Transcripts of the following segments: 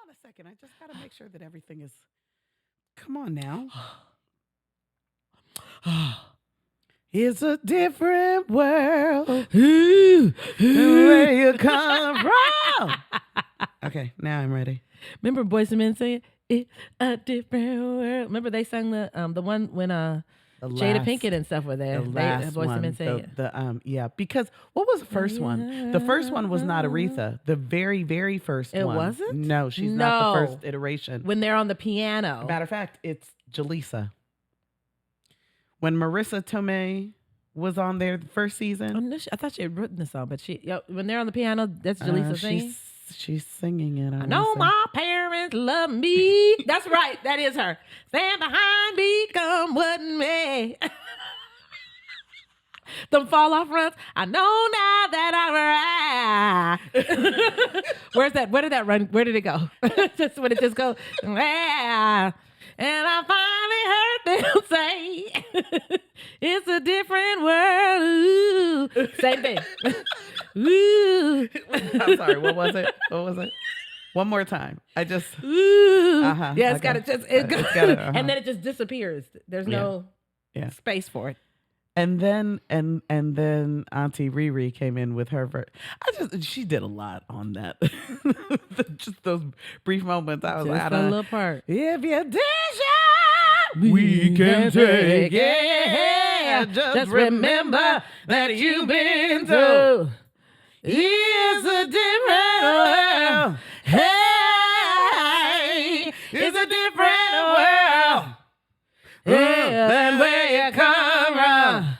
on a second. I just got to make sure that everything is. Come on now. It's a different world. Where you come from? Okay, now I'm ready. Remember Boyz II Men saying "It's a different world"? Remember they sang the one when Jada Pinkett and stuff were there. The last Boyz II one, Men saying yeah, because what was the first one? The first one was not Aretha. The very, very first one. It wasn't? No, she's not the first iteration. When they're on the piano. Matter of fact, it's Jaleesa. When Marissa Tomei was on there the first season. Oh, no, I thought she had written the song, but when they're on the piano, that's Jaleesa singing. She's singing it. I know my parents love me. That's right. That is her. Stand behind me, come what may. Them fall off runs. I know now that I'm right. Where's that? Where did that run? Where did it go? Just when it just goes. Yeah. And I finally heard them say, it's a different world. Ooh. Same thing. Ooh. I'm sorry. What was it? One more time. I just. Ooh. Yeah, it's got to just. And then it just disappears. There's no space for it. And then Auntie Riri came in with her. She did a lot on that. Just those brief moments. I was just like, a little part. If you dish out, we can take it. Yeah, just remember that you've been through. It's a different world. Hey, it's a different world. Than where you come from.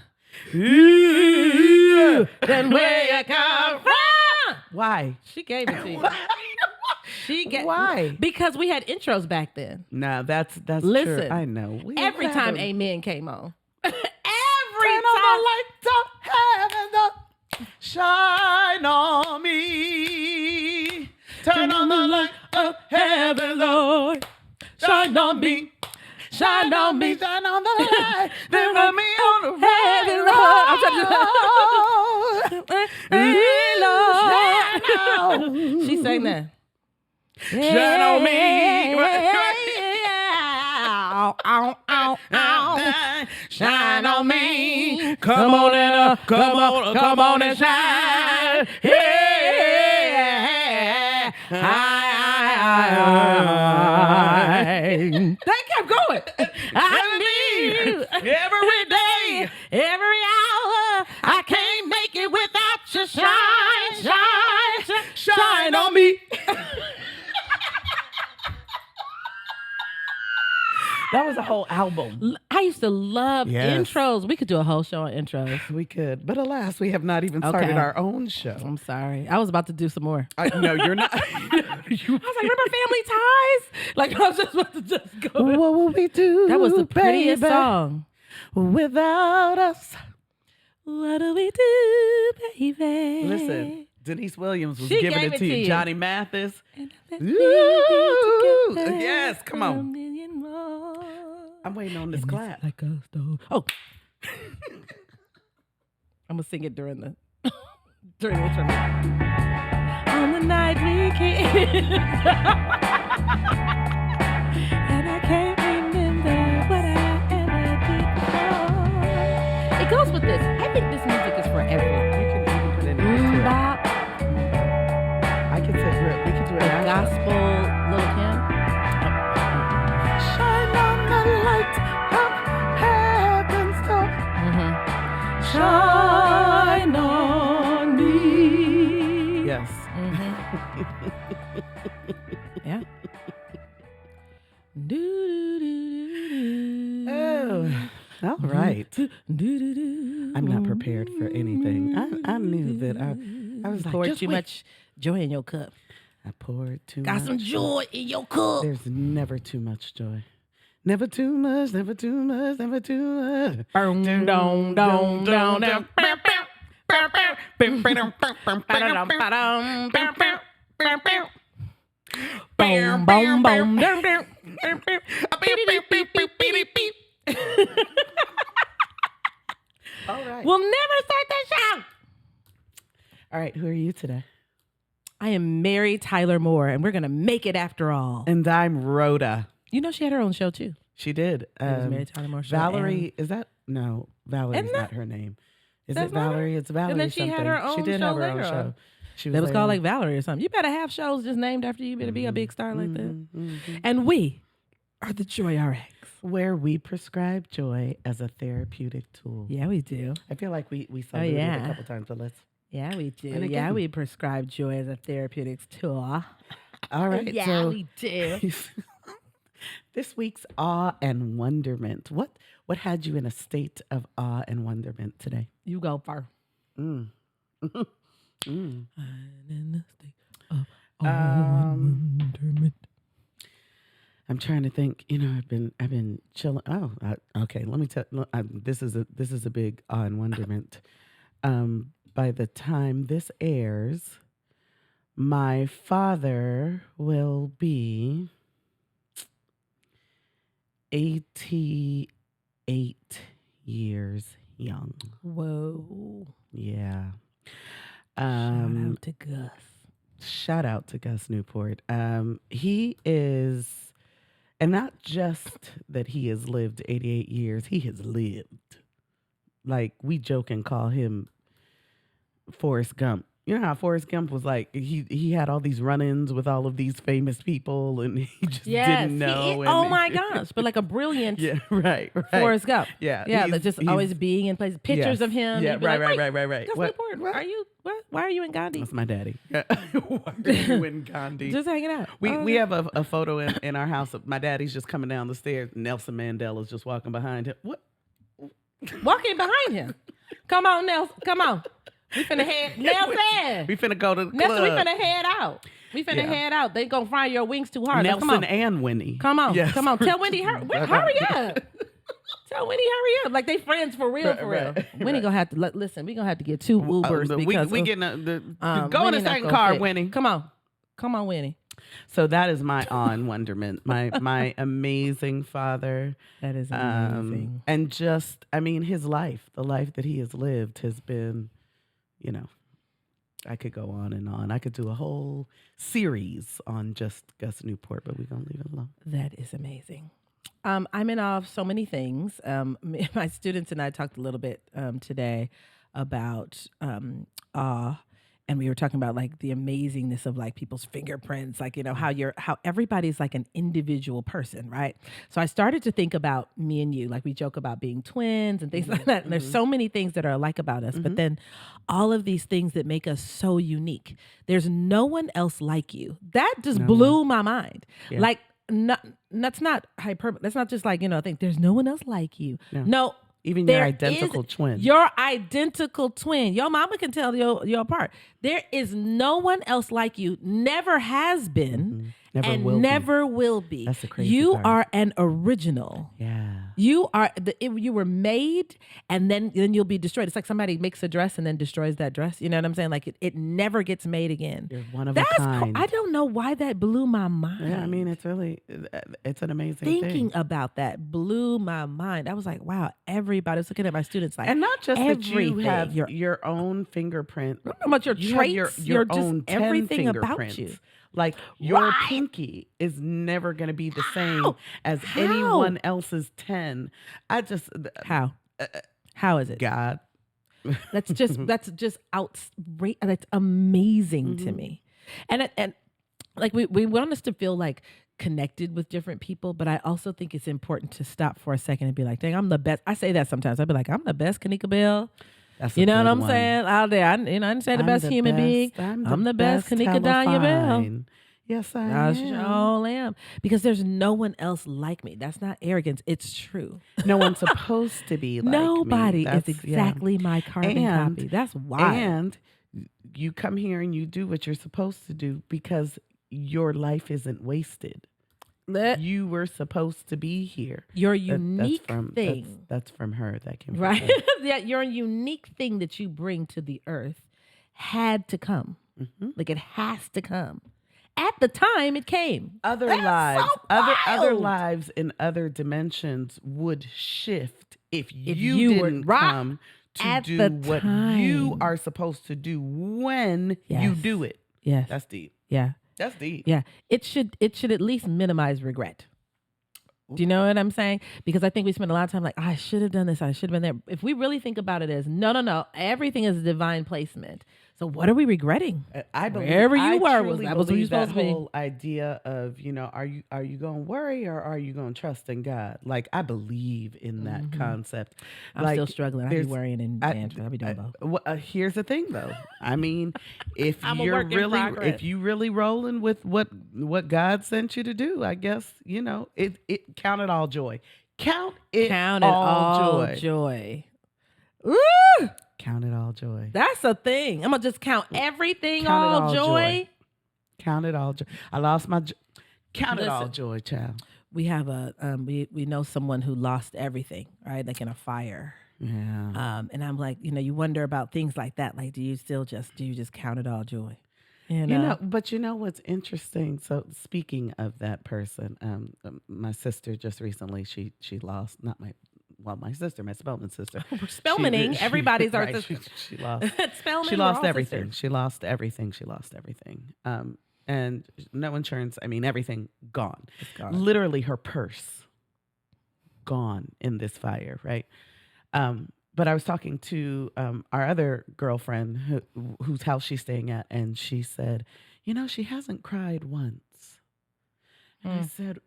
Ooh, than where you come from. Why? She gave it to you. Why? Because we had intros back then. No, that's Listen, true. I know. Every time Amen came on. Every Turn time. on the lights of heaven, shine on me. Turn on the light of heaven, Lord. Shine on me. Shine on me, shine on the light. Then put me on the heaven, Lord. I'm trying to Lord. She sang that. Shine on me. Shine on me. Come on and shine. That kept going. I need every day, every hour. I can't make it without you. Shine on me. That was a whole album. I used to love intros. We could do a whole show on intros. We could. But alas, we have not even started our own show. I'm sorry. I was about to do some more. No, you're not. I was like, remember Family Ties? Like, I was just about to just go. What will we do? That was the prettiest song. Without us. What do we do, baby? Listen, Denise Williams was giving it to you. Johnny Mathis. Ooh, yes, come on. I'm waiting on this clap. Like a stove. Oh. I'm going to sing it during the intro. On the night we kissed. And I can't remember what I ever did before. It goes with this. I think this music is for everyone. You can even put it in Bop. I can say we can do it. Gospel Little Kim. Shine on the light of heaven's door. Shine on me. Yes. Yeah. Oh, all right. I'm not prepared for anything. I knew that I was like, poured too much joy in your cup. I poured too much. Got some joy in your cup. There's never too much joy. Never too much, never too much, never too much. Boom, dong, dong, dong, dong. Boom, boom, boom. All right. We'll never start that show. All right. Who are you today? I am Mary Tyler Moore, and we're going to make it after all. And I'm Rhoda. You know, she had her own show, too. She did. It was Mary Tyler Moore show. Valerie, is that? No, Valerie's not her name. Is it Valerie? It's Valerie. And then she had her own She did show have her own later show. on. She That was called like Valerie or something. You better have shows just named after you. You better be a big star like that. And we are the Joy RX. Where we prescribe joy as a therapeutic tool. Yeah, we do. I feel like we saluted it a couple times, but let's. Yeah, we do. And Yeah, again. we prescribe joy as a therapeutic tool. All right. Yeah, so we do. this week's awe and wonderment. What had you in a state of awe and wonderment today? You go first. Mm. I'm in a state of awe and wonderment. I'm trying to think. You know, I've been chilling. Oh, okay. Let me tell. This is a big awe and wonderment. By the time this airs, my father will be 88 years young. Whoa. Yeah. Shout out to Gus. Shout out to Gus Newport. He is, and not just that he has lived 88 years, he has lived. Like, we joke and call him Forrest Gump. You know how Forrest Gump was like, he had all these run-ins with all of these famous people and he just didn't know. Oh my gosh. But like a brilliant right. Forrest Gump. Yeah. Yeah, but just always being in places, pictures of him. Yeah, You'd be right. Gus Newport, What? are you, why are you in Gandhi? That's my daddy. Why are you in Gandhi? Just hanging out. We have a photo in our house of my daddy's just coming down the stairs. Nelson Mandela's just walking behind him. What? Walking behind him. Come on, Nelson. Come on. We finna head. Nelson. We finna go to the club. Nelson, we finna head out. Head out. They gonna fry your wings too hard. Nelson come on. and Winnie. Come on. Yes. Come on. Tell Wendy, hurry up. Tell Winnie, hurry up. Like they friends for real, Right. Winnie gonna have to listen. We gonna have to get two Ubers because we getting go in Winnie the not second gonna car, fit. Winnie. Come on, Winnie. So that is my awe and wonderment. My amazing father. That is amazing. And just, I mean, his life, the life that he has lived has been, you know, I could go on and on. I could do a whole series on just Gus Newport, but we're going to leave it alone. That is amazing. I'm in awe of so many things. My students and I talked a little bit today about awe. And we were talking about like the amazingness of like people's fingerprints, like, you know, how everybody's like an individual person, right? So I started to think about me and you, like we joke about being twins and things like that. And there's so many things that are alike about us, but then all of these things that make us so unique. There's no one else like you. That just blew my mind. Yeah. Like, that's not hyperbole. That's not just like, you know, I think there's no one else like you. No. Even your identical twin. Your identical twin. Your mama can tell you apart. There is no one else like you. Never has been. Never will be. That's the crazy You part. are an original. Yeah. You are you were made and then you'll be destroyed. It's like somebody makes a dress and then destroys that dress. You know what I'm saying? Like it never gets made again. You're one of a kind. I don't know why that blew my mind. Yeah, I mean, it's an amazing Thinking thing. about that blew my mind. I was like, wow, everybody was looking at my students like, And not just that you everything. have your own fingerprint. I don't know about your You traits. have You're your own just 10 everything about fingerprints. you. Like your Right. pinky is never going to be the same as How? anyone else's 10. I just How is it? God. That's just outrageous. That's amazing to me. And like we want us to feel like connected with different people, but I also think it's important to stop for a second and be like, dang, I'm the best. I say that sometimes. I'll be like, I'm the best Kanika Bell. That's You know what good I'm one. saying? Out there. I didn't say the I'm best human being. I'm the best Kanika Danya Bell. Bell. Yes, I I am. sure am. Because there's no one else like me. That's not arrogance. It's true. No one's supposed to be like Nobody me. is That's- yeah. exactly my carbon copy. That's wild. And you come here and you do what you're supposed to do because your life isn't wasted. You were supposed to be here. Your That's unique from, thing. That's from her. That came from Right? her. Yeah, your unique thing that you bring to the earth had to come. Like it has to come. At the time it came. Other That's lives, so other wild. lives in other dimensions would shift if you you were didn't right come to at do the what you time. are supposed to do when you Yes. do it. Yes. That's deep. Yeah. That's deep. Yeah. It should at least minimize regret. Do you know what I'm saying? Because I think we spend a lot of time like, I should have done this. I should have been there. If we really think about it as, no. Everything is divine placement. So what are we regretting? I believe Wherever you I were, truly that was where you believe supposed that to be. whole idea of, are you going to worry or are you going to trust in God? Like, I believe in that concept. I'm still struggling. I be worrying and I be doing both. Here's the thing, though. I mean, if I'm a you're work in really progress. if you really rolling with what God sent you to do, I guess it count it all joy. Count it all joy. Woo! Count it all joy. That's a thing. I'm gonna just count everything Count it all all joy. Count it all joy. I lost my count it all Listen. joy, child. We have we know someone who lost everything, right? Like in a fire. Yeah. And I'm like, you wonder about things like that. Like, do you just count it all joy? But what's interesting? So speaking of that person, my sister just recently she lost my sister, my Spellman sister. We're Spellmaning. Everybody's our right, sister. she lost. Spellman. She lost we're all everything. sisters. She lost everything. She lost everything. And no insurance. I mean, everything gone. It's gone. Literally, her purse gone in this fire. Right. But I was talking to our other girlfriend whose house she's staying at, and she said, she hasn't cried once. And I said,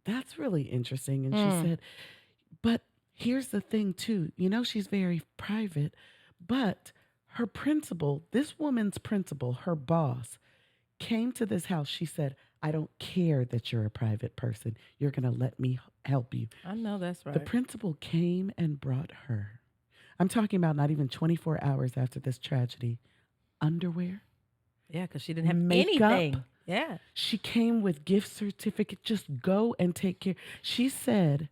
that's really interesting. And she said, but here's the thing too, she's very private, but her principal, this woman's principal, her boss, came to this house. She said, I don't care that you're a private person. You're going to let me help you. I know that's right. The principal came and brought her. I'm talking about not even 24 hours after this tragedy. Underwear. Yeah, because she didn't have Makeup. anything. Yeah. She came with gift certificate. Just go and take care. She said,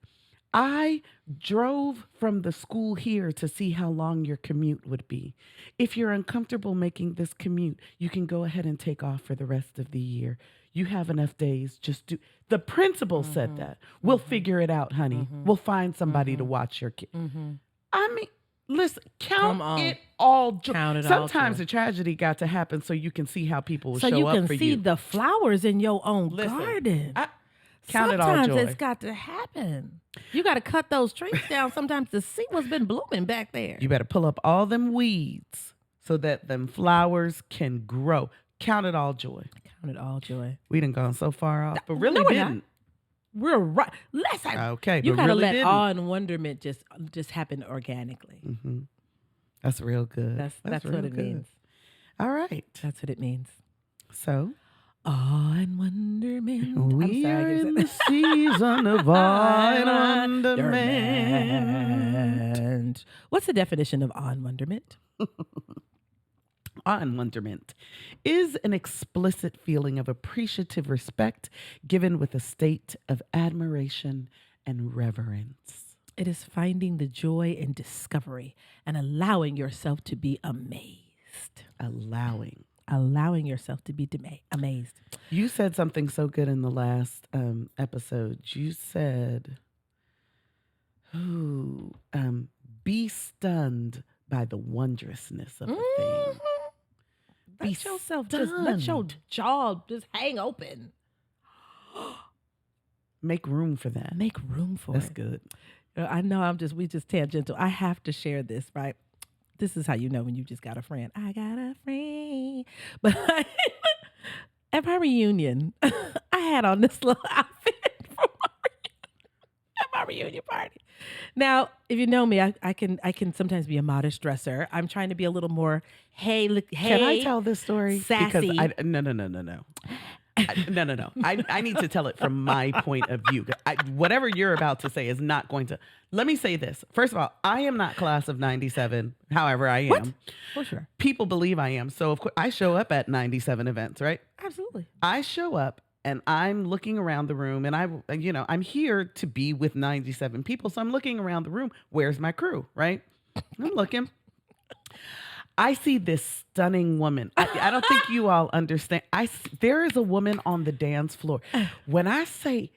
I drove from the school here to see how long your commute would be. If you're uncomfortable making this commute, you can go ahead and take off for the rest of the year. You have enough days. Just do. The principal said that. We'll figure it out, honey. We'll find somebody to watch your kid. I mean, listen, count it all joy. Sometimes a tragedy got to happen so you can see how people will show up for you. So you can see the flowers in your own garden. Count it all Sometimes joy. it's got to happen. You got to cut those trees down sometimes to see what's been blooming back there. You better pull up all them weeds so that them flowers can grow. Count it all joy. Count it all joy. We done gone so far off, but really didn't. We're right. Listen. Okay, you but gotta really let didn't. awe and wonderment just happen organically. Mm-hmm. That's real good. That's what it means. All right. That's what it means. So, awe and wonderment. We are in the season of awe and wonderment. What's the definition of awe and wonderment? Awe and wonderment is an explicit feeling of appreciative respect given with a state of admiration and reverence. It is finding the joy in discovery and allowing yourself to be amazed. Allowing yourself to be amazed. You said something so good in the last episode. You said, be stunned by the wondrousness of a thing. Let yourself let your jaw just hang open. Make room for that. Make room for That's it. good. I know we just tangential. I have to share this, right? This is how you know when you just got a friend. I got a friend. But at my reunion, I had on this little outfit at my reunion party. Now, if you know me, I can sometimes be a modest dresser. I'm trying to be a little more, hey. Can I tell this story? Sassy. Because no. No. I need to tell it from my point of view. Whatever you're about to say is not going to. Let me say this. First of all, I am not class of 97. However, I am. What? For sure. People believe I am. So of course, I show up at 97 events, right? Absolutely. I show up and I'm looking around the room, and I'm here to be with 97 people. So I'm looking around the room. Where's my crew, right? I'm looking. I see this stunning woman. I don't think you all understand. There is a woman on the dance floor. When I say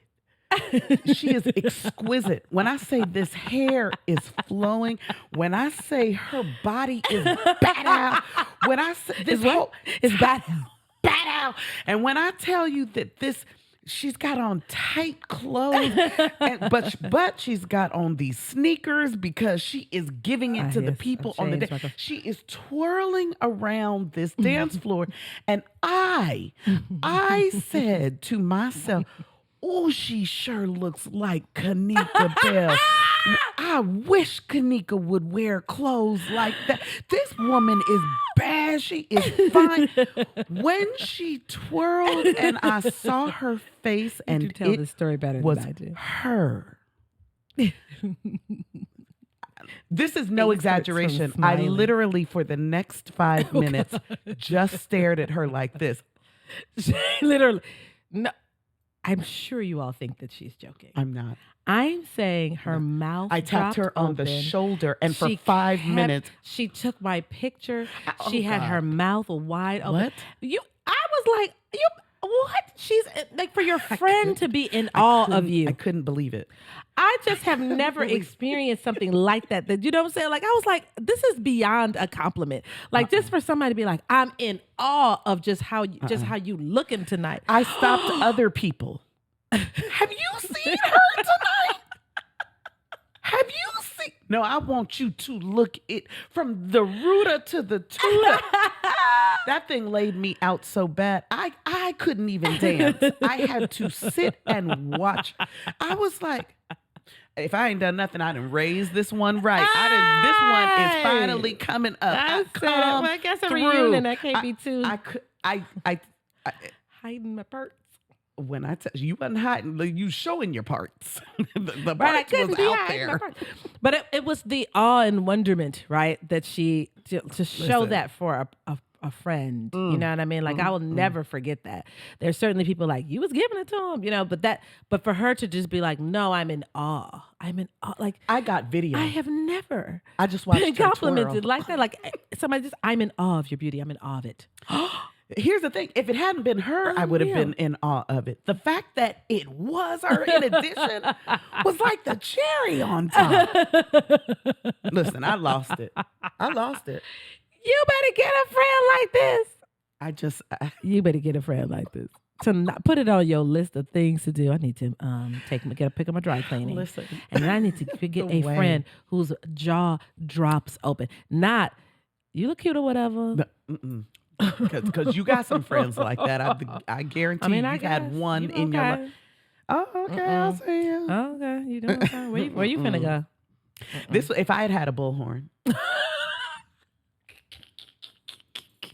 she is exquisite, when I say this hair is flowing, when I say her body is bad, when I say this is bad. Bow. And when I tell you that she's got on tight clothes, but she's got on these sneakers because she is giving it to the people on the day. She is twirling around this dance floor, and I said to myself, "Oh, she sure looks like Kanika Bell. I wish Kanika would wear clothes like that. This woman is bad. She is fine." When she twirled and I saw her face, and you tell the story better was than I do. her. This is no exaggeration. I literally, for the next 5 minutes, just stared at her like this. Literally. No, I'm sure you all think that she's joking. I'm not. I'm saying her mouth. I tapped her on the shoulder, and for 5 minutes, she took my picture. Oh, she had her mouth wide open. What? I was like, what? She's like, for your friend to be in awe of you. I couldn't believe it. I just have never experienced something like that. That, you know what I'm saying? Like, I was like, this is beyond a compliment. Like, just for somebody to be like, I'm in awe of just how you looking tonight. I stopped other people. Have you seen her tonight? Have you seen? No, I want you to look it from the Rhoda to the Tuda. That thing laid me out so bad. I couldn't even dance. I had to sit and watch. I was like, if I ain't done nothing, I done raised this one right. This one is finally coming up. I guess a reunion. I can't be too. I hiding my parts. When I tell you wasn't hiding, you showing your parts. the right, parts was out there. But it was the awe and wonderment, right? That she to show that for a friend. You know what I mean? Like, I will never forget that. There's certainly people like, you was giving it to him, you know, but for her to just be like, no, I'm in awe. I'm in awe. Like, I got video. I have never I just watched been her complimented twirl. like that. Like, somebody just, I'm in awe of your beauty. I'm in awe of it. Here's the thing. If it hadn't been her, I would have been in awe of it. The fact that it was her in addition was like the cherry on top. Listen, I lost it. You better get a friend like this. You better get a friend like this. To not put it on your list of things to do. I need to pick up my dry cleaning. Listen. And I need to get a friend whose jaw drops open. Not, you look cute or whatever. Because you got some friends like that. I guarantee you've had one in your life. Oh, okay. I'll see you. Okay. You doing fine. Where you finna go? This, if I had a bullhorn,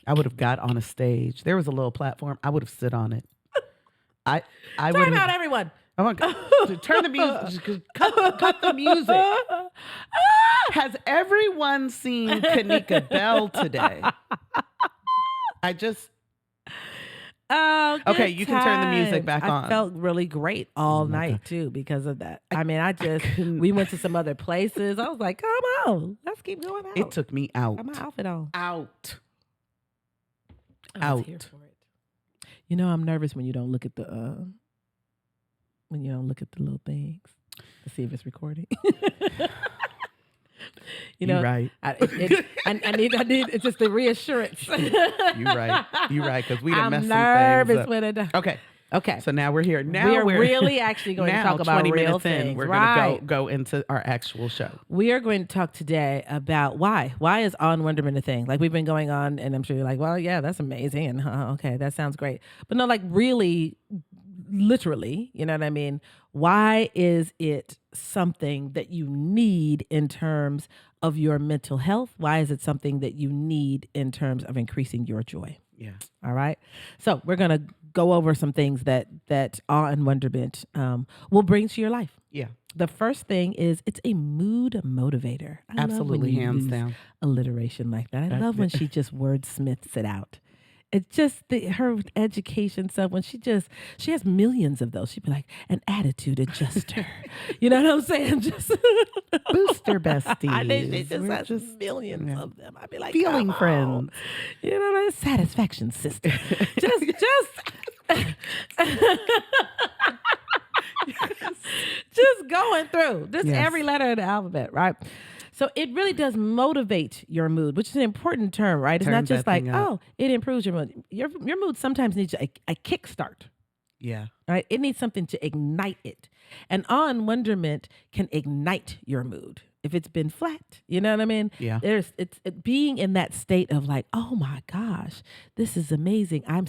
I would have got on a stage. There was a little platform. I would have stood on it. I would Time out, everyone. Oh my God. Turn the music. Cut the music. Has everyone seen Kanika Bell today? Okay, you can turn the music back on. I felt really great all night too because of that. We went to some other places. I was like, come on, let's keep going out. It took me out. Got my outfit on. Out. I was here for it. You know, I'm nervous when you don't look at the little things to see if it's recording. You know, you're right. I need it's just the reassurance. You're right. Because we done messed some things nervous up. when it does. Okay. So now we're here. Now we're really actually going to talk about 20 real minutes things. in, we're going to go into our actual show. We are going to talk today about why is awe and wonderment a thing? Like, we've been going on, and I'm sure you're like, well, yeah, that's amazing, and okay, that sounds great. But no, like, really, literally, you know what I mean? Why is it something that you need in terms of your mental health? Why is it something that you need in terms of increasing your joy? Yeah. All right. So we're going to go over some things that awe and wonderment will bring to your life. Yeah. The first thing is it's a mood motivator. I Absolutely, love when you hands use down. alliteration like that. I love when she just wordsmiths it out. It's just her education stuff. When she has millions of those. She'd be like, an attitude adjuster. You know what I'm saying? Just Booster besties. I think she just has millions of them. I'd be like, feeling friends. You know what I mean? Satisfaction system. just just going through every letter of the alphabet, right? So it really does motivate your mood, which is an important term, right? It's not Turns just that like, thing up. oh, it improves your mood. Your mood sometimes needs a kickstart, Yeah. right? It needs something to ignite it. And Awe and Wonderment can ignite your mood if it's been flat. You know what I mean? Yeah. It's being in that state of like, oh my gosh, this is amazing. I'm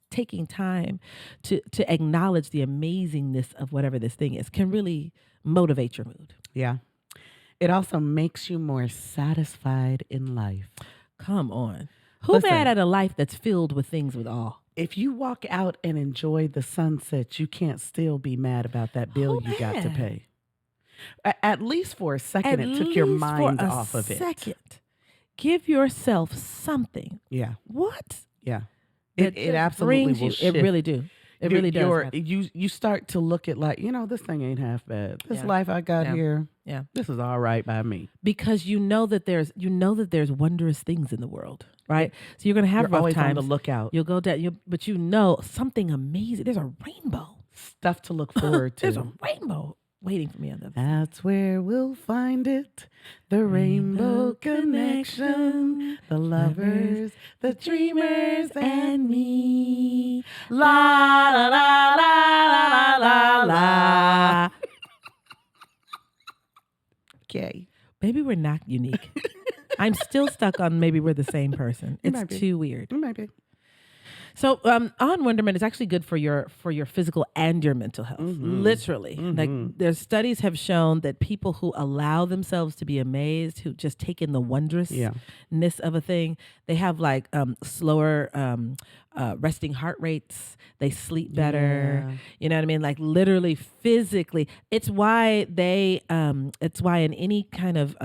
taking time to acknowledge the amazingness of whatever this thing is can really motivate your mood. Yeah. It also makes you more satisfied in life. Come on. Who Listen. mad at a life that's filled with things with awe? If you walk out and enjoy the sunset, you can't still be mad about that bill Who you got to mad? pay. At least for a second, it took your least mind for a off of it. second. Give yourself something. Yeah. What? Yeah. That It just absolutely brings will you. shift. It really do. It really does. You're- happen. You start to look at like, this thing ain't half bad. This Yeah. life I got Yeah. here, Yeah. this is all right by me. Because you know that there's wondrous things in the world, right? So you're gonna have You're rough always times. on the lookout. You'll go down, but you know something amazing. There's a rainbow. Stuff to look forward There's a to. rainbow waiting for me on the other side. That's where we'll find it. The rainbow connection. The lovers, the dreamers, and me. La la la la la la la. Okay. Maybe we're not unique. I'm still stuck on maybe we're the same person. You might It's be. too weird. Maybe. So, Awe and Wonderment is actually good for your physical and your mental health. Mhm. Literally, Mhm. like there's studies have shown that people who allow themselves to be amazed, who just take in the wondrousness of a thing, they have like slower resting heart rates. They sleep better. Yeah. You know what I mean? Like literally, physically. It's why it's why in any kind of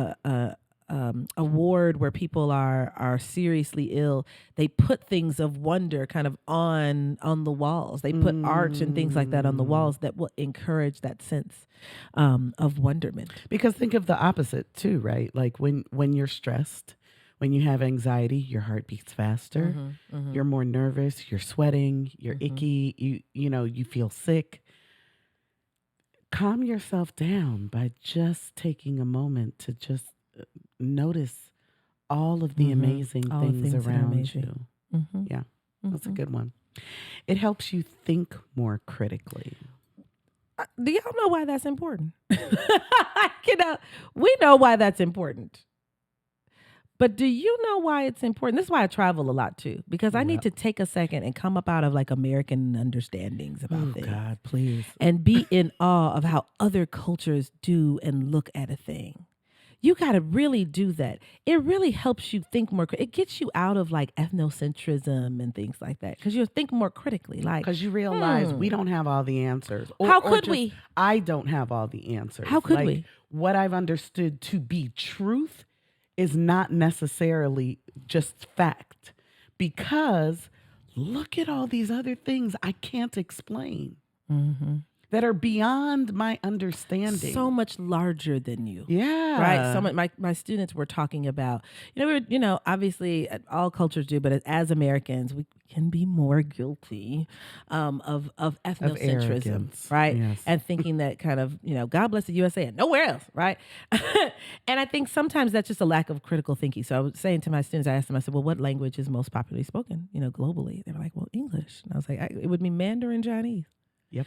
award where people are seriously ill, they put things of wonder kind of on the walls. They put art and things like that on the walls that will encourage that sense of wonderment. Because think of the opposite too, right? Like when you're stressed, when you have anxiety, your heart beats faster. You're more nervous. You're sweating. You're icky. You feel sick. Calm yourself down by just taking a moment to just notice all of the amazing All the things things that are around amazing. you. Yeah, that's a good one. It helps you think more critically. Do y'all know why that's important? We know why that's important. But do you know why it's important? This is why I travel a lot too, because I need to take a second and come up out of like American understandings about things. God, please. And be in awe of how other cultures do and look at a thing. You got to really do that. It really helps you think more. It gets you out of like ethnocentrism and things like that because you think more critically. Like, Because you realize we don't have all the answers. How could we? I don't have all the answers. How could Like, we? What I've understood to be truth is not necessarily just fact. Because look at all these other things I can't explain that are beyond my understanding. so much larger than you. yeah. Right. So my students were talking about, obviously all cultures do, but as Americans, we can be more guilty of ethnocentrism, arrogance. right? Yes. And thinking that kind of, God bless the USA and nowhere else, right? And I think sometimes that's just a lack of critical thinking. So I was saying to my students, I asked them, I said, well, what language is most popularly spoken, globally? They were like, well, English. And I was like, it would be Mandarin Chinese. Yep.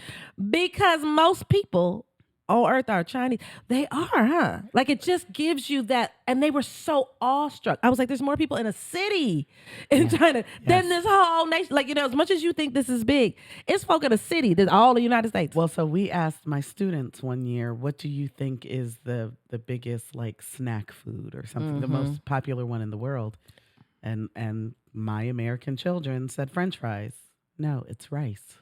Because most people on earth are Chinese. They are, huh? Like it just gives you that. And they were so awestruck. I was like, there's more people in a city in China than this whole nation. Like, as much as you think this is big, it's folk in a city. There's all the United States. Well, so we asked my students one year, what do you think is the biggest like snack food or something, the most popular one in the world? And my American children said French fries. No, it's rice.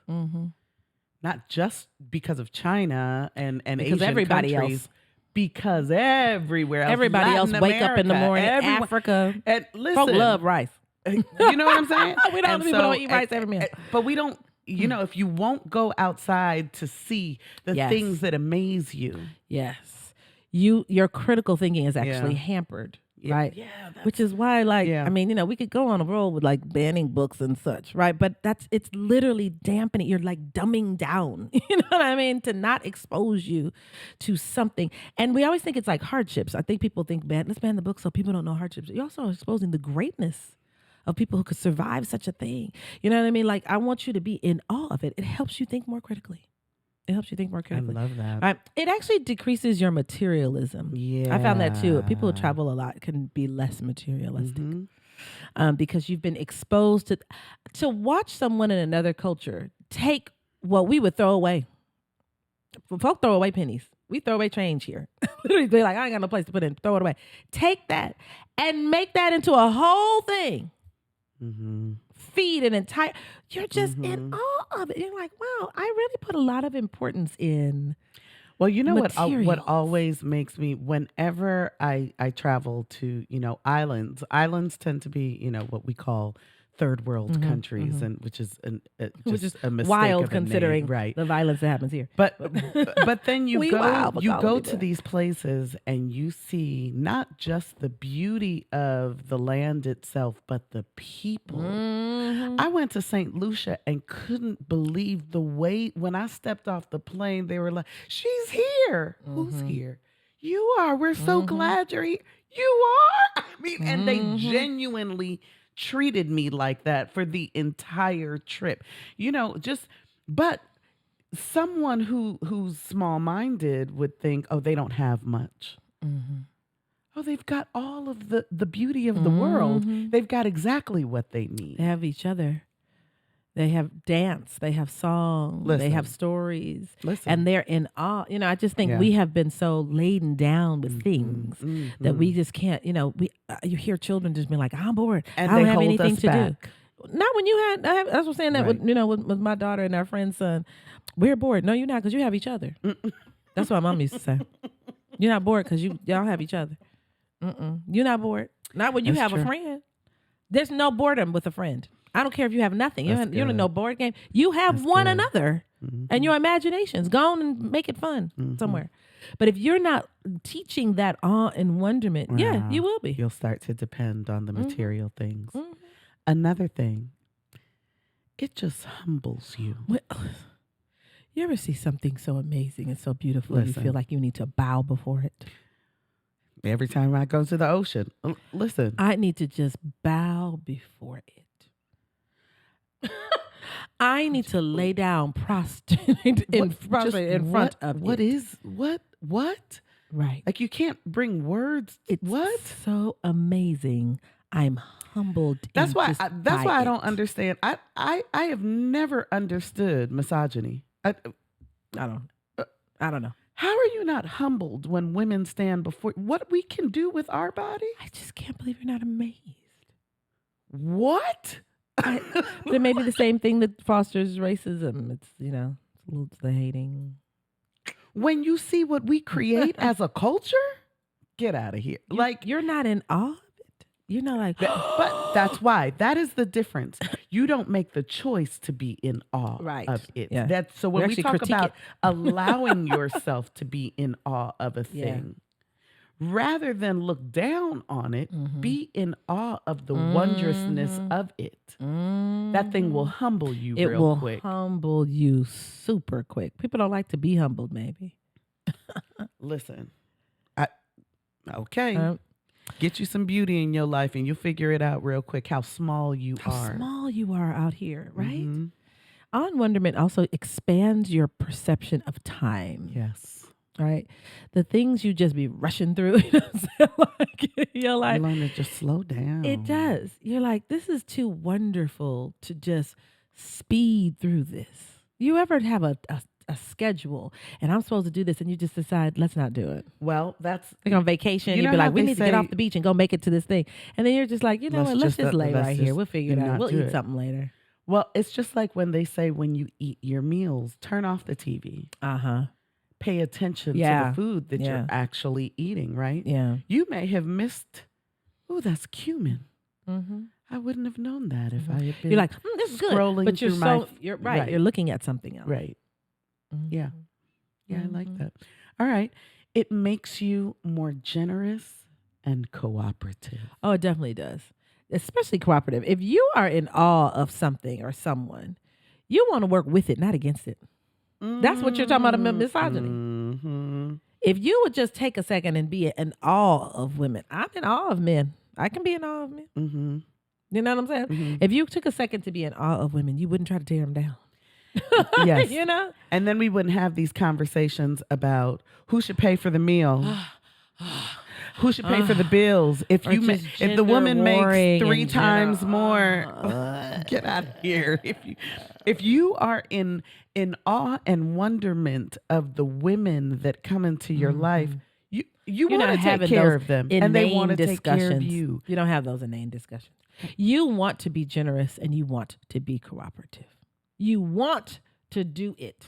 Not just because of China and Because Asian everybody countries, else. because everywhere else, Everybody else Latin wake up in the America, morning, everyone- Africa. And listen, Folk love rice. you know what I'm saying? We don't And people don't eat rice every meal. But we don't. If you won't go outside to see the Yes. things that amaze you, Yes. Your critical thinking is actually Yeah. hampered right? Yeah. Which is why, like, Yeah. I mean, we could go on a roll with like banning books and such, right? But it's literally dampening. You're like dumbing down, you know what I mean? To not expose you to something. And we always think it's like hardships. I think people think, let's ban the book so people don't know hardships. You're also exposing the greatness of people who could survive such a thing. You know what I mean? Like, I want you to be in awe of it. It helps you think more critically. It helps you think more I critically. love that. Right? It actually decreases your materialism. Yeah. I found that too. People who travel a lot can be less materialistic because you've been exposed to watch someone in another culture take what we would throw away. Folk throw away pennies. We throw away change here. Literally, they're like, I ain't got no place to put it. Throw it away. Take that and make that into a whole thing. Feed an entire. You're just in awe of it. You're like, wow, I really put a lot of importance in. Well, you know what materials. always makes me, whenever I travel to, islands. Islands tend to be, what we call third world countries, and which is Which is a mistake wild of a name, considering right? the violence that happens here. But then you wild, go to these places and you see not just the beauty of the land itself, but the people. I went to St. Lucia and couldn't believe the way when I stepped off the plane, they were like, "She's here. Who's here? You are. We're so glad you're here. You are." I mean, and they genuinely treated me like that for the entire trip. But someone who's small-minded would think, oh, they don't have much. Oh, they've got all of the beauty of the world. They've got exactly what they need. They have each other. They have dance. They have song. They have stories. And they're in awe. I just think we have been so laden down with things that we just can't, you hear children just be like, I'm bored. And I don't they have hold anything us to back. do. Not when you had, that's what I'm saying that Right. with my daughter and our friend's son. We're bored. No, you're not, because you have each other. That's what my mom used to say. You're not bored because y'all have each other. You're not bored. Not when you That's have true. a friend. There's no boredom with a friend. I don't care if you have nothing. You That's don't good. know board game. You have one good. another and your imaginations. Go on and make it fun somewhere. But if you're not teaching that awe and wonderment, yeah, you will be. You'll start to depend on the material things. Another thing, it just humbles you. You ever see something so amazing and so beautiful, you feel like you need to bow before it? Every time I go to the ocean, listen. I need to just bow before it. I need to lay down prostrate in front of what it. is what? Right. Like you can't bring words. It's what? so amazing. I'm humbled. That's why. That's why I don't it. understand. I have never understood misogyny. I don't know. How are you not humbled when women stand before what we can do with our body? I just can't believe you're not amazed. What? There may be the same thing that fosters racism. It's it's the hating. When you see what we create as a culture, get out of here. You're not in awe of it. You're not like, but that's why. That is the difference. You don't make the choice to be in awe of it. Yeah. That's so when You we actually talk critique about it. allowing yourself to be in awe of a thing, rather than look down on it, be in awe of the wondrousness of it. That thing will humble you real quick. It will humble you super quick. People don't like to be humbled, maybe. Listen, get you some beauty in your life and you'll figure it out real quick how small you are. How small you are out here, right? Awe and wonderment also expands your perception of time. Yes. Right? The things you just be rushing through, you're like, you learn to just slow down. It does. You're like, this is too wonderful to just speed through this. You ever have a schedule and I'm supposed to do this and you just decide, let's not do it. Well, that's like on vacation. You You'd know be how like, we they need to get off the beach and go make it to this thing. And then you're just like, let's just lay right here. We'll figure it out. We'll eat something later. Well, it's just like when they say when you eat your meals, turn off the TV. Pay attention to the food that you're actually eating, right? Yeah. You may have missed, that's cumin. I wouldn't have known that if I had been You're like, this is good. scrolling But you're through you're right. You're looking at something else. Right. Yeah. Yeah, I like that. All right. It makes you more generous and cooperative. Oh, it definitely does. Especially cooperative. If you are in awe of something or someone, you want to work with it, not against it. That's what you're talking about, misogyny. Mm-hmm. If you would just take a second and be in awe of women, I'm in awe of men. I can be in awe of men. Mm-hmm. You know what I'm saying? Mm-hmm. If you took a second to be in awe of women, you wouldn't try to tear them down. Yes. You know? And then we wouldn't have these conversations about who should pay for the meal. Who should pay for the bills? If the woman makes 3 times more, get out of here. If you are in awe and wonderment of the women that come into your life, you want to take care of them, and they want to take care of you. You don't have those inane discussions. You want to be generous, and you want to be cooperative. You want to do it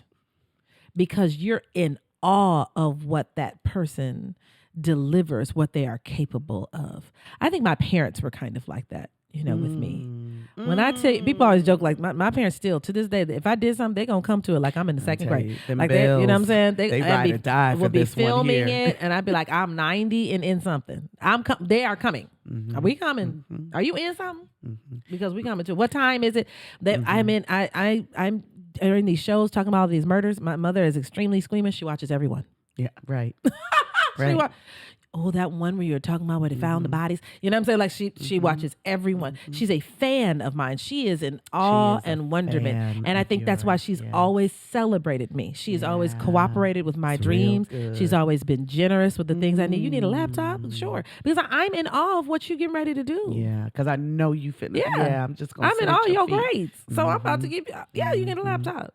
because you're in awe of what that person delivers, what they are capable of. I think my parents were kind of like that, with me. When I tell you, people always joke, like my parents still, to this day, if I did something, they're going to come to it like I'm in the second grade. Like they, you know what I'm saying? They ride or die for this one here. Would be filming it, and I'd be like, I'm 90 and in something. They are coming. Mm-hmm. Are we coming? Mm-hmm. Are you in something? Mm-hmm. Because we coming to. What time is it? That I'm in. I'm in these shows talking about all these murders. My mother is extremely squeamish. She watches everyone. Yeah, right. Right. That one where you're talking about where they found the bodies. You know what I'm saying? Like she watches everyone. She's a fan of mine. She is in awe and wonderment. And I think that's why she's always celebrated me. She's always cooperated with my dreams. She's always been generous with the things I need. You need a laptop? Sure. Because I'm in awe of what you're getting ready to do. Yeah, because I know you fit. Yeah, I'm just going to I'm in all your grades. So I'm about to give you, you get a laptop.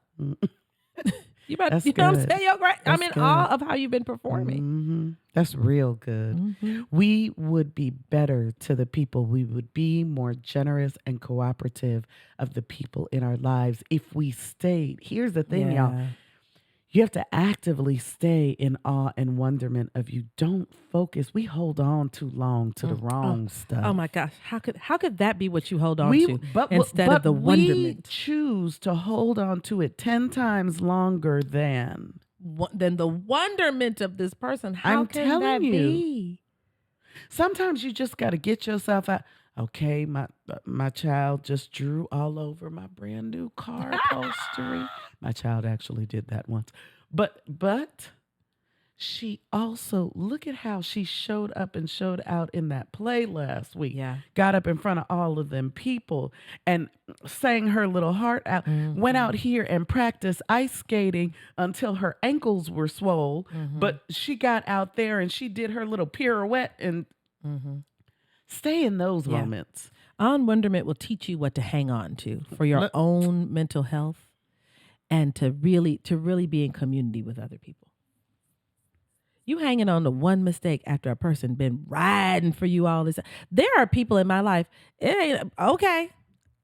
You know what I'm saying? You're great. I'm in awe of how you've been performing. Mm-hmm. That's real good. We would be better to the people. We would be more generous and cooperative of the people in our lives if we stayed. Here's the thing, y'all. You have to actively stay in awe and wonderment of you. Don't focus. We hold on too long to the wrong stuff. Oh my gosh. How could that be what you hold on to instead of the wonderment? We choose to hold on to it 10 times longer than the wonderment of this person. How can that be? Sometimes you just got to get yourself out. Okay, my child just drew all over my brand new car upholstery. My child actually did that once. But she also, look at how she showed up and showed out in that play last week. Yeah. Got up in front of all of them people and sang her little heart out. Went out here and practiced ice skating until her ankles were swole. But she got out there and she did her little pirouette and stay in those moments. Awe and wonderment will teach you what to hang on to for your own mental health and to really be in community with other people. You hanging on to one mistake after a person been riding for you all this. There are people in my life. It ain't okay.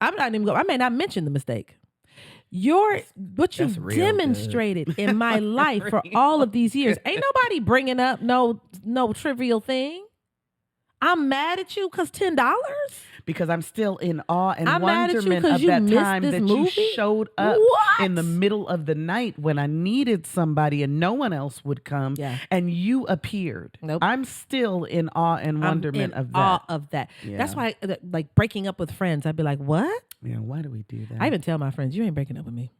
I'm not even I may not mention the mistake. What you've demonstrated in my life for all of these years. Ain't nobody bringing up no trivial thing. I'm mad at you because $10? Because I'm still in awe and wonderment of that time that you showed up in the middle of the night when I needed somebody and no one else would come and you appeared. Nope. I'm still in awe and wonderment of that. Awe of that. Yeah. That's why, like breaking up with friends, I'd be like, what? Yeah, why do we do that? I even tell my friends, you ain't breaking up with me.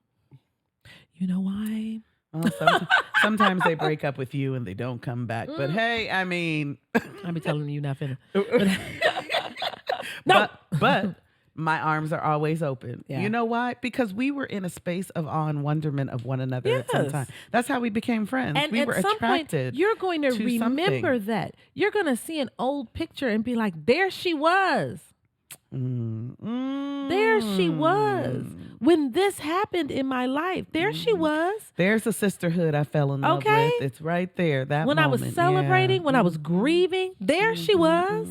You know why? Well, sometimes they break up with you and they don't come back. But hey, I mean, I'll be telling you not finna. No, but my arms are always open. Yeah. You know why? Because we were in a space of awe and wonderment of one another at some time. That's how we became friends. And we were at some attracted. Point, you're going to remember that. You're going to see an old picture and be like, there she was. There she was when this happened in my life. There she was. There's a sisterhood I fell in love with. It's right there. That when moment. I was celebrating, when I was grieving, there she was.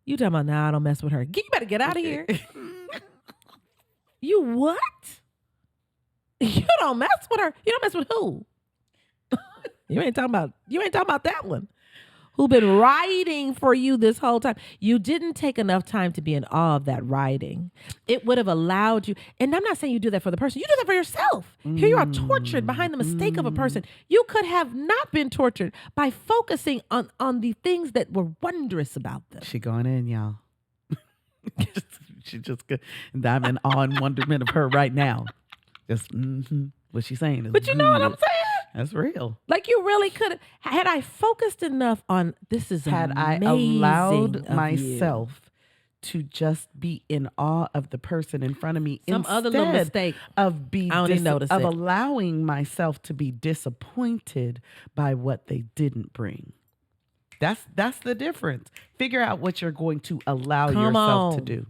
You talking about now? I don't mess with her. You better get out of here. You what? You don't mess with her. You don't mess with who? You ain't talking about that one. who've been riding for you this whole time. You didn't take enough time to be in awe of that riding. It would have allowed you, and I'm not saying you do that for the person, you do that for yourself. Here you are tortured behind the mistake of a person. You could have not been tortured by focusing on the things that were wondrous about them. She going in, y'all. She just good. And I'm in awe and wonderment of her right now. Just what she's saying is But you know what I'm saying? That's real. Like you really could have. Had I focused enough on this is Had I amazing allowed of myself to just be in awe of the person in front of me some other little mistake of allowing myself to be disappointed by what they didn't bring. That's the difference. Figure out what you're going to allow yourself to do.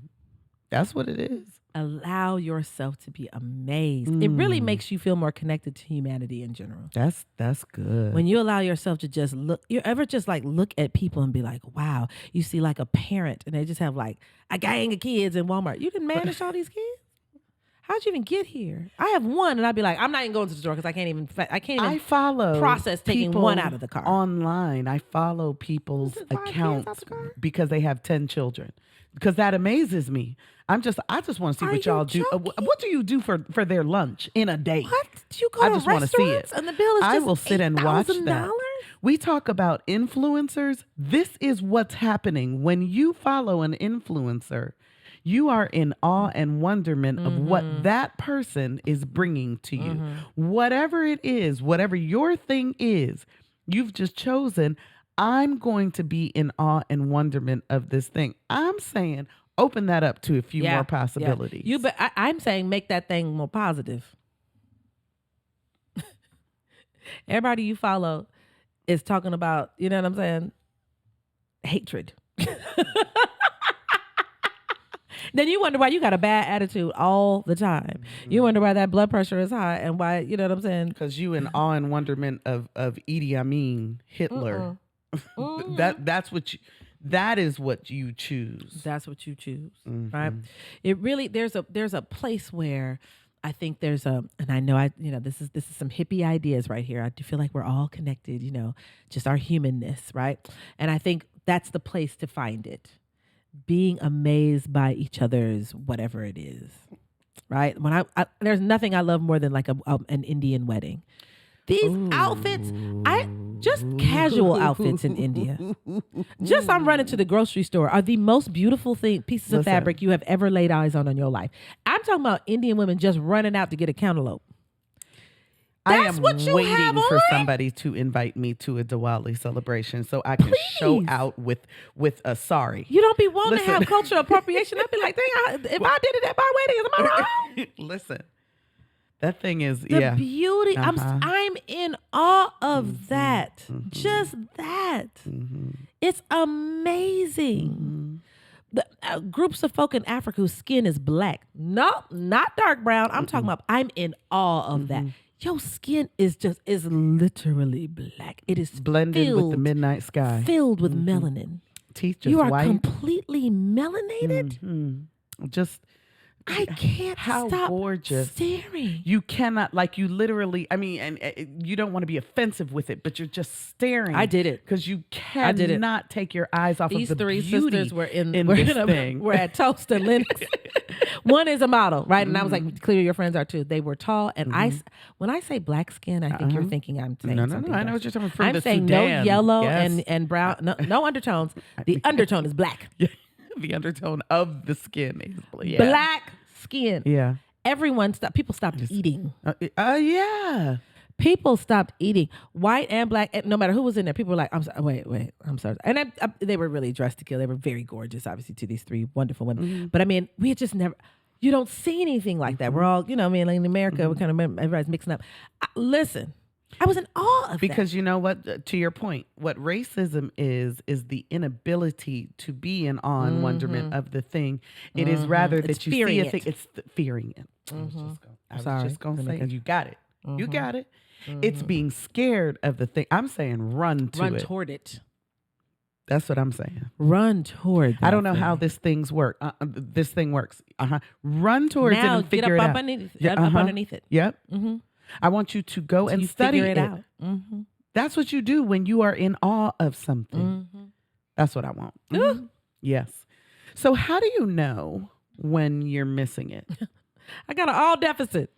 That's what it is. Allow yourself to be amazed. It really makes you feel more connected to humanity in general. That's good. When you allow yourself to just look, you ever just like look at people and be like, wow, you see like a parent and they just have like a gang of kids in Walmart. You didn't manage all these kids? How'd you even get here? I have one and I'd be like, I'm not even going to the store because I can't even follow process taking one out of the car. Online. I follow people's accounts because they have 10 children. Because that amazes me. I just want to see what y'all do. What do you do for their lunch in a day? What? You go to restaurants and the bill is just I will sit and watch that. $8,000? We talk about influencers. This is what's happening. When you follow an influencer, you are in awe and wonderment of what that person is bringing to you. Whatever it is, whatever your thing is, you've just chosen, I'm going to be in awe and wonderment of this thing. I'm saying open that up to a few more possibilities. Yeah. I'm saying make that thing more positive. Everybody you follow is talking about, you know what I'm saying? Hatred. Then you wonder why you got a bad attitude all the time. You wonder why that blood pressure is high and why, you know what I'm saying? Because you in awe and wonderment of Idi Amin, Hitler. That is what you choose. That's what you choose, right? It really there's a place where I think there's and I know this is some hippie ideas right here. I do feel like we're all connected, just our humanness, right? And I think that's the place to find it. Being amazed by each other's whatever it is, right? When there's nothing I love more than like an Indian wedding. These outfits, just casual outfits in India. Just I'm running to the grocery store are the most beautiful pieces of fabric you have ever laid eyes on in your life. I'm talking about Indian women just running out to get a cantaloupe. That's what you waiting have for on? somebody to invite me to a Diwali celebration so I can show out with a sari. You don't be wanting to have cultural appropriation. I'd be like, dang, if I did it at my wedding, am I wrong? Listen. That thing is, the beauty. I'm in awe of that. Just that. It's amazing. The groups of folk in Africa whose skin is black. No, not dark brown. I'm talking about. I'm in awe of that. Your skin is literally black. It is blended with the midnight sky, filled with melanin. Teeth just you are white. Completely melanated. Just. I can't How stop gorgeous. staring. You cannot, you literally, and you don't want to be offensive with it, but you're just staring. I did it. Because you cannot take your eyes off These of the three beauty sisters were in this thing. We're at Toast and Linux. One is a model, right? And I was like, clearly your friends are too. They were tall. And when I say black skin, I think you're thinking I'm saying something No, I know what you're talking about. I'm saying Sudan. no yellow and brown, no undertones. The undertone is black. The undertone of the skin is black skin. Yeah. People stopped eating. Yeah. People stopped eating. White and black, no matter who was in there, people were like, I'm sorry, wait, I'm sorry. And they were really dressed to kill. They were very gorgeous, obviously, to these three wonderful women. But I mean, we had just never, you don't see anything like that. We're all, like in America, we're kind of, everybody's mixing up. Listen, I was in awe of that. Because you know what, to your point, what racism is the inability to be in awe and wonderment of the thing. It is rather that you see a thing. It's fearing it. I was just going to say, you got it. You got it. It's being scared of the thing. I'm saying run toward it. That's what I'm saying. Run toward that. I don't know how this thing works. Run towards it and figure it out. Get up underneath it. Yep. I want you to go and study it out. That's what you do when you are in awe of something. Mm-hmm. That's what I want. Mhm. Yes. So how do you know when you're missing it? I got an all deficit.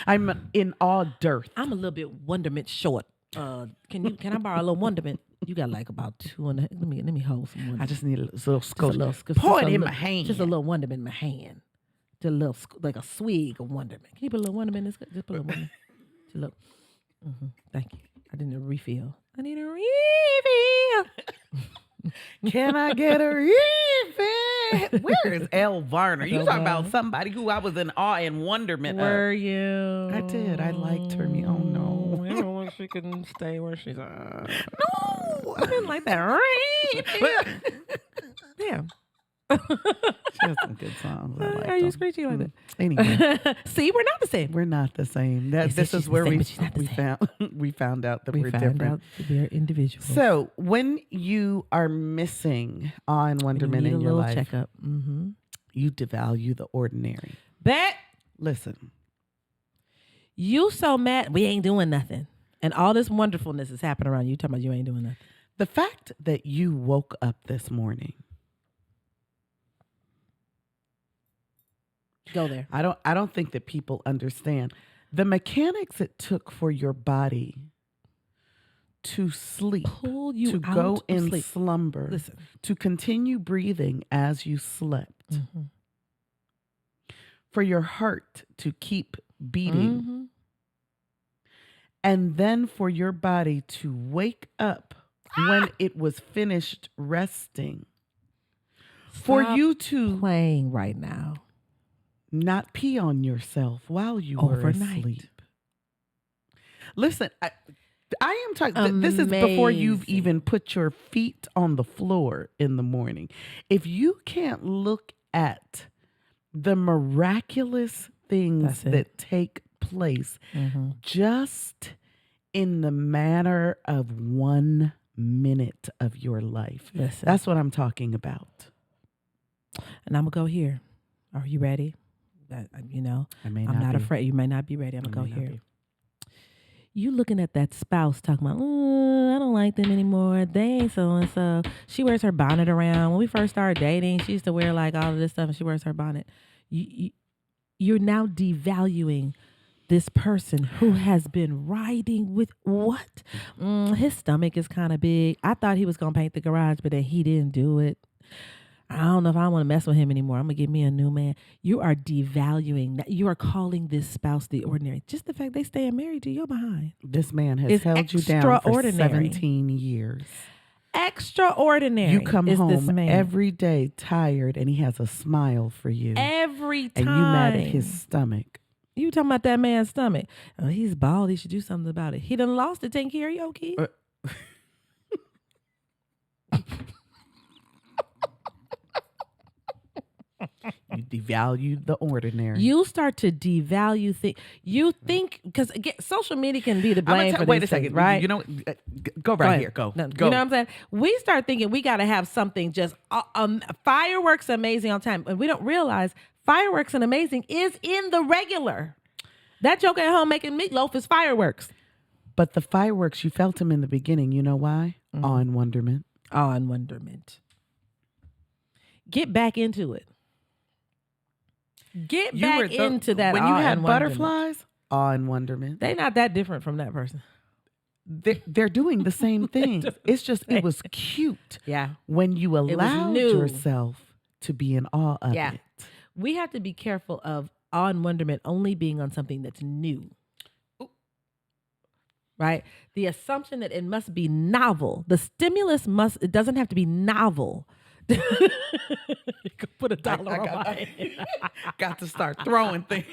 I'm in awe dearth. I'm a little bit wonderment short. Can I borrow a little wonderment? You got like about 2.5. Let me hold some wonderment. I just need a little scoop. Just Pour a it in little- my hand. Just a little wonderment in my hand. Just a little like a swig of wonderment. Can you put a little wonderment in this? Just put a little wonderment. Just a little. Thank you. I didn't need a refill. I need a refill. Can I get a refill? Where is Elle Varner? You talking about somebody who I was in awe and wonderment Were of. you? I did. I liked her. Oh no. You know she couldn't stay where she's at. No, I didn't like that. Damn. She has some good songs. I like Are you them. screechy like that? Anyway, See, we're not the same. we're not the same. They said This she's is where the same, we but she's not the we same. found we found out that We we're found different. out that we're individuals. So when you are missing awe and wonderment need in a your little life, checkup. Mm-hmm. you devalue the ordinary. Bet Listen, you so mad we ain't doing nothing, and all this wonderfulness is happening around you. You talking about you ain't doing nothing. the fact that you woke up this morning, Go there. I don't think that people understand the mechanics it took for your body to sleep, Pull you to out go of in sleep. slumber, Listen. to continue breathing as you slept, Mm-hmm. for your heart to keep beating, Mm-hmm. and then for your body to wake up when it was finished resting, for Stop you to playing right now. not pee on yourself while you were Overnight. asleep. Listen, I am talking. This is before you've Amazing. even put your feet on the floor in the morning. If you can't look at the miraculous things That's it. that take place Mm-hmm. just in the matter of 1 minute of your life, Listen. that's what I'm talking about. And I'm gonna go here. Are you ready? I may I'm not be. afraid. You may not be ready. I'm I gonna may go not here. be. You looking at that spouse talking about, I don't like them anymore. They ain't so and so. She wears her bonnet around. When we first started dating, she used to wear like all of this stuff, and she wears her bonnet. You're now devaluing this person who has been riding with what? His stomach is kind of big. I thought he was gonna paint the garage, but then he didn't do it. I don't know if I want to mess with him anymore. I'm going to get me a new man. You are devaluing that. You are calling this spouse the ordinary. Just the fact they staying married to you behind. This man has It's held you down for extraordinary. 17 years. Extraordinary. You come is this home man. every day tired and he has a smile for you. Every time. And you mad at his stomach. You talking about that man's stomach. Oh, he's bald. He should do something about it. He done lost it taking care of your kids. You devalue the ordinary. You start to devalue things. You think, because again, social media can be the blame for wait these a second. things, right? You know, go right here. Go. No, Go. You know what I'm saying? We start thinking we got to have something just fireworks amazing on time. And we don't realize fireworks and amazing is in the regular. That joke at home making meatloaf is fireworks. But the fireworks, you felt them in the beginning. You know why? Awe and wonderment. Awe and wonderment. Get back into it. Get back into that. When you awe had and wonderment. butterflies, awe and wonderment. They not that different from that person. They're doing the same thing. It's just, it was cute Yeah. when you allowed new. yourself to be in awe of Yeah. it. We have to be careful of awe and wonderment only being on something that's new. Right? The assumption that it must be novel. The stimulus it doesn't have to be novel. You could put $1 on mine. Got to start throwing things.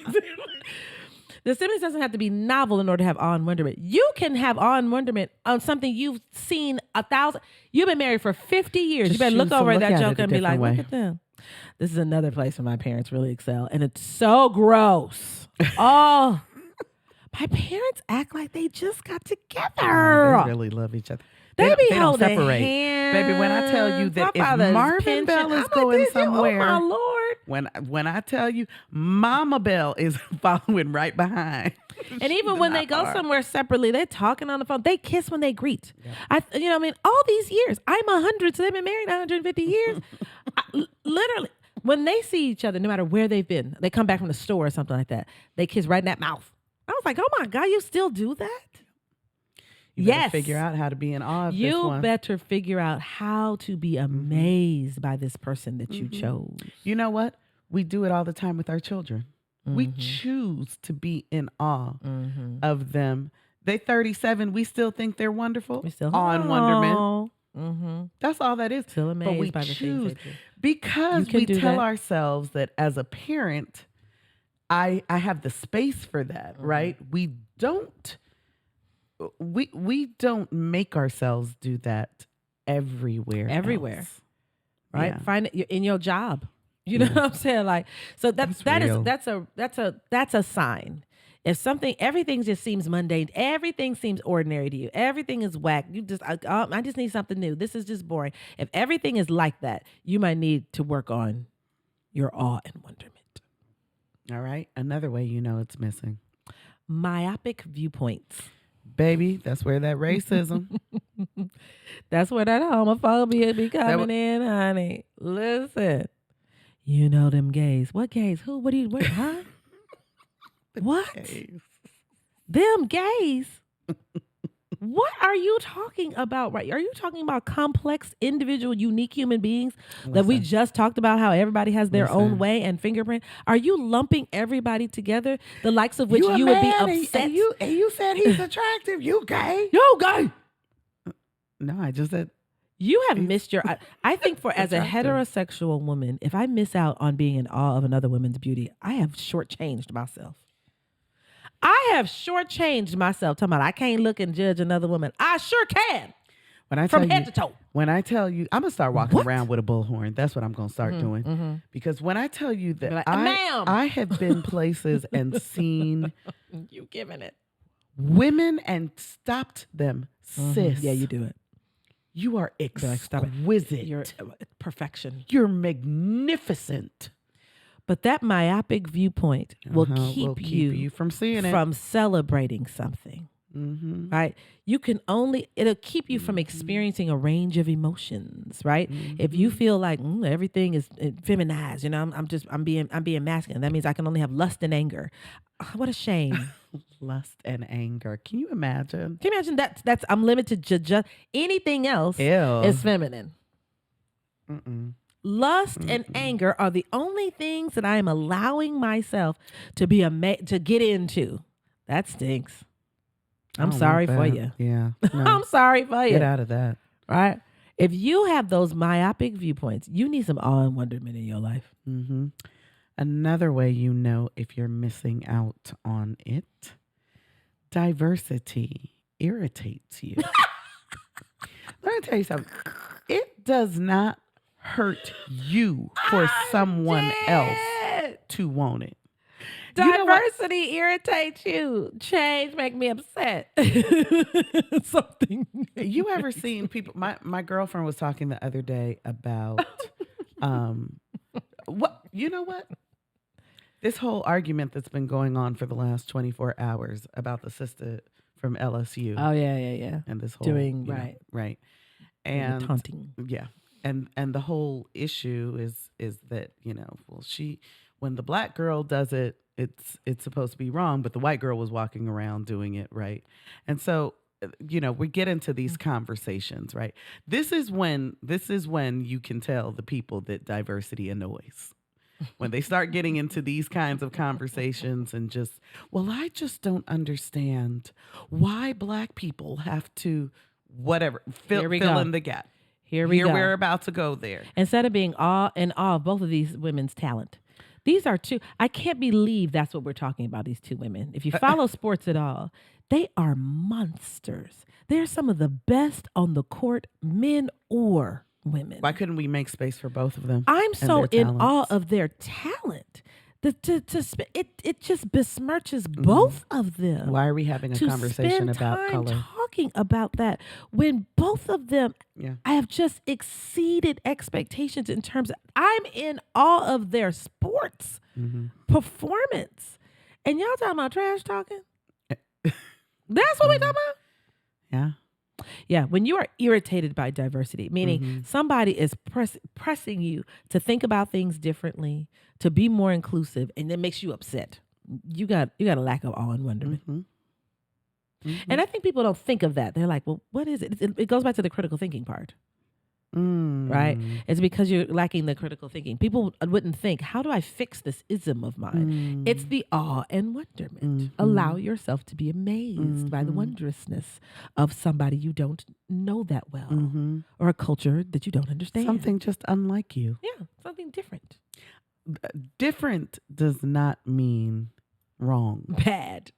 The stimulus doesn't have to be novel in order to have awe and wonderment. You can have awe and wonderment on something you've seen 1,000. You've been married for 50 years. Just You better look choose to over look at that at it joke a and be like, different look way. at them. This is another place where my parents really excel. And it's so gross. Oh, my parents act like they just got together. They really love each other. They be don't holding separate. hands. Baby, when I tell you that My if father's Marvin pinching. Bell is I'm going like, somewhere, oh my Lord. when I tell you Mama Bell is following right behind. And even when they go somewhere separately, they're talking on the phone. They kiss when they greet. Yeah. All these years, I'm 100, so they've been married 150 years. Literally, when they see each other, no matter where they've been, they come back from the store or something like that, they kiss right in that mouth. I was like, oh my God, you still do that? You better figure out how to be in awe of this one. You better figure out how to be amazed by this person that you chose. You know what? We do it all the time with our children. We choose to be in awe of them. They're 37. We still think they're wonderful. We still awe and wonderment. That's all that is. Still amazed but we by the choose things they do. because we tell ourselves that as a parent, I have the space for that, right? We don't make ourselves do that everywhere else. Right? Yeah. Find it in your job. You know what I'm saying? Like, so that's a sign. If everything just seems mundane, everything seems ordinary to you, everything is whack. I just need something new. This is just boring. If everything is like that, you might need to work on your awe and wonderment. All right. Another way you know it's missing. Myopic viewpoints. Baby, that's where that racism. That's where that homophobia be coming in, honey. Listen. You know them gays. What gays? Who? What? Huh? What? Gays. Them gays? What are you talking about? Right? Are you talking about complex, individual, unique human beings that we just talked about? How everybody has their own way and fingerprint. Are you lumping everybody together? The likes of which you would be upset. And you said he's attractive. You gay? You gay? No, I just said. You have missed your. I think as a heterosexual woman, if I miss out on being in awe of another woman's beauty, I have shortchanged myself. Talking about I can't look and judge another woman. I sure can. From head to toe. When I tell you, I'm gonna start walking around with a bullhorn. That's what I'm gonna start doing. Because when I tell you that I have been places and seen you giving it women and stopped them, sis. Yeah, you do it. You are exquisite. You're perfection. You're magnificent. But that myopic viewpoint will keep you from seeing it, from celebrating something. Right? It'll keep you from experiencing a range of emotions, right? If you feel like everything is feminized, I'm being masculine. That means I can only have lust and anger. What a shame. Lust and anger. Can you imagine? Can you imagine that's I'm limited to just anything else is feminine. Lust and anger are the only things that I am allowing myself to be to get into. That stinks. I'm sorry for you. Yeah. No. I'm sorry for you. Get out of that. Right? If you have those myopic viewpoints, you need some awe and wonderment in your life. Another way you know if you're missing out on it, diversity irritates you. Let me tell you something. It does not hurt you for someone else to want it. Diversity irritates you. Change make me upset. Something. You ever seen people? My girlfriend was talking the other day about what? You know what? This whole argument that's been going on for the last 24 hours about the sister from LSU. Oh yeah. And this whole right. And taunting. Yeah. And the whole issue is that, when the black girl does it, it's supposed to be wrong, but the white girl was walking around doing it, right? And so, we get into these conversations, right? This is when you can tell the people that diversity annoys. When they start getting into these kinds of conversations and I just don't understand why black people have to whatever fill in the gap. Here we're about to go there. Instead of being in awe of both of these women's talent. These are two. I can't believe that's what we're talking about, these two women. If you follow sports at all, they are monsters. They're some of the best on the court, men or women. Why couldn't we make space for both of them? I'm so in awe of their talent. It just besmirches both of them. Why are we having a conversation about color? Talking about that when both of them, I have just exceeded expectations in terms of I'm in awe of their sports performance, and y'all talking about trash talking. That's what we talking about. Yeah. Yeah, when you are irritated by diversity, meaning somebody is pressing you to think about things differently, to be more inclusive, and it makes you upset. You got a lack of awe and wonderment. And I think people don't think of that. They're like, well, what is it? It goes back to the critical thinking part. Right? It's because you're lacking the critical thinking. People wouldn't think, how do I fix this ism of mine? It's the awe and wonderment. Allow yourself to be amazed by the wondrousness of somebody you don't know that well or a culture that you don't understand. Something just unlike you. Yeah, something different. Different does not mean wrong. Bad.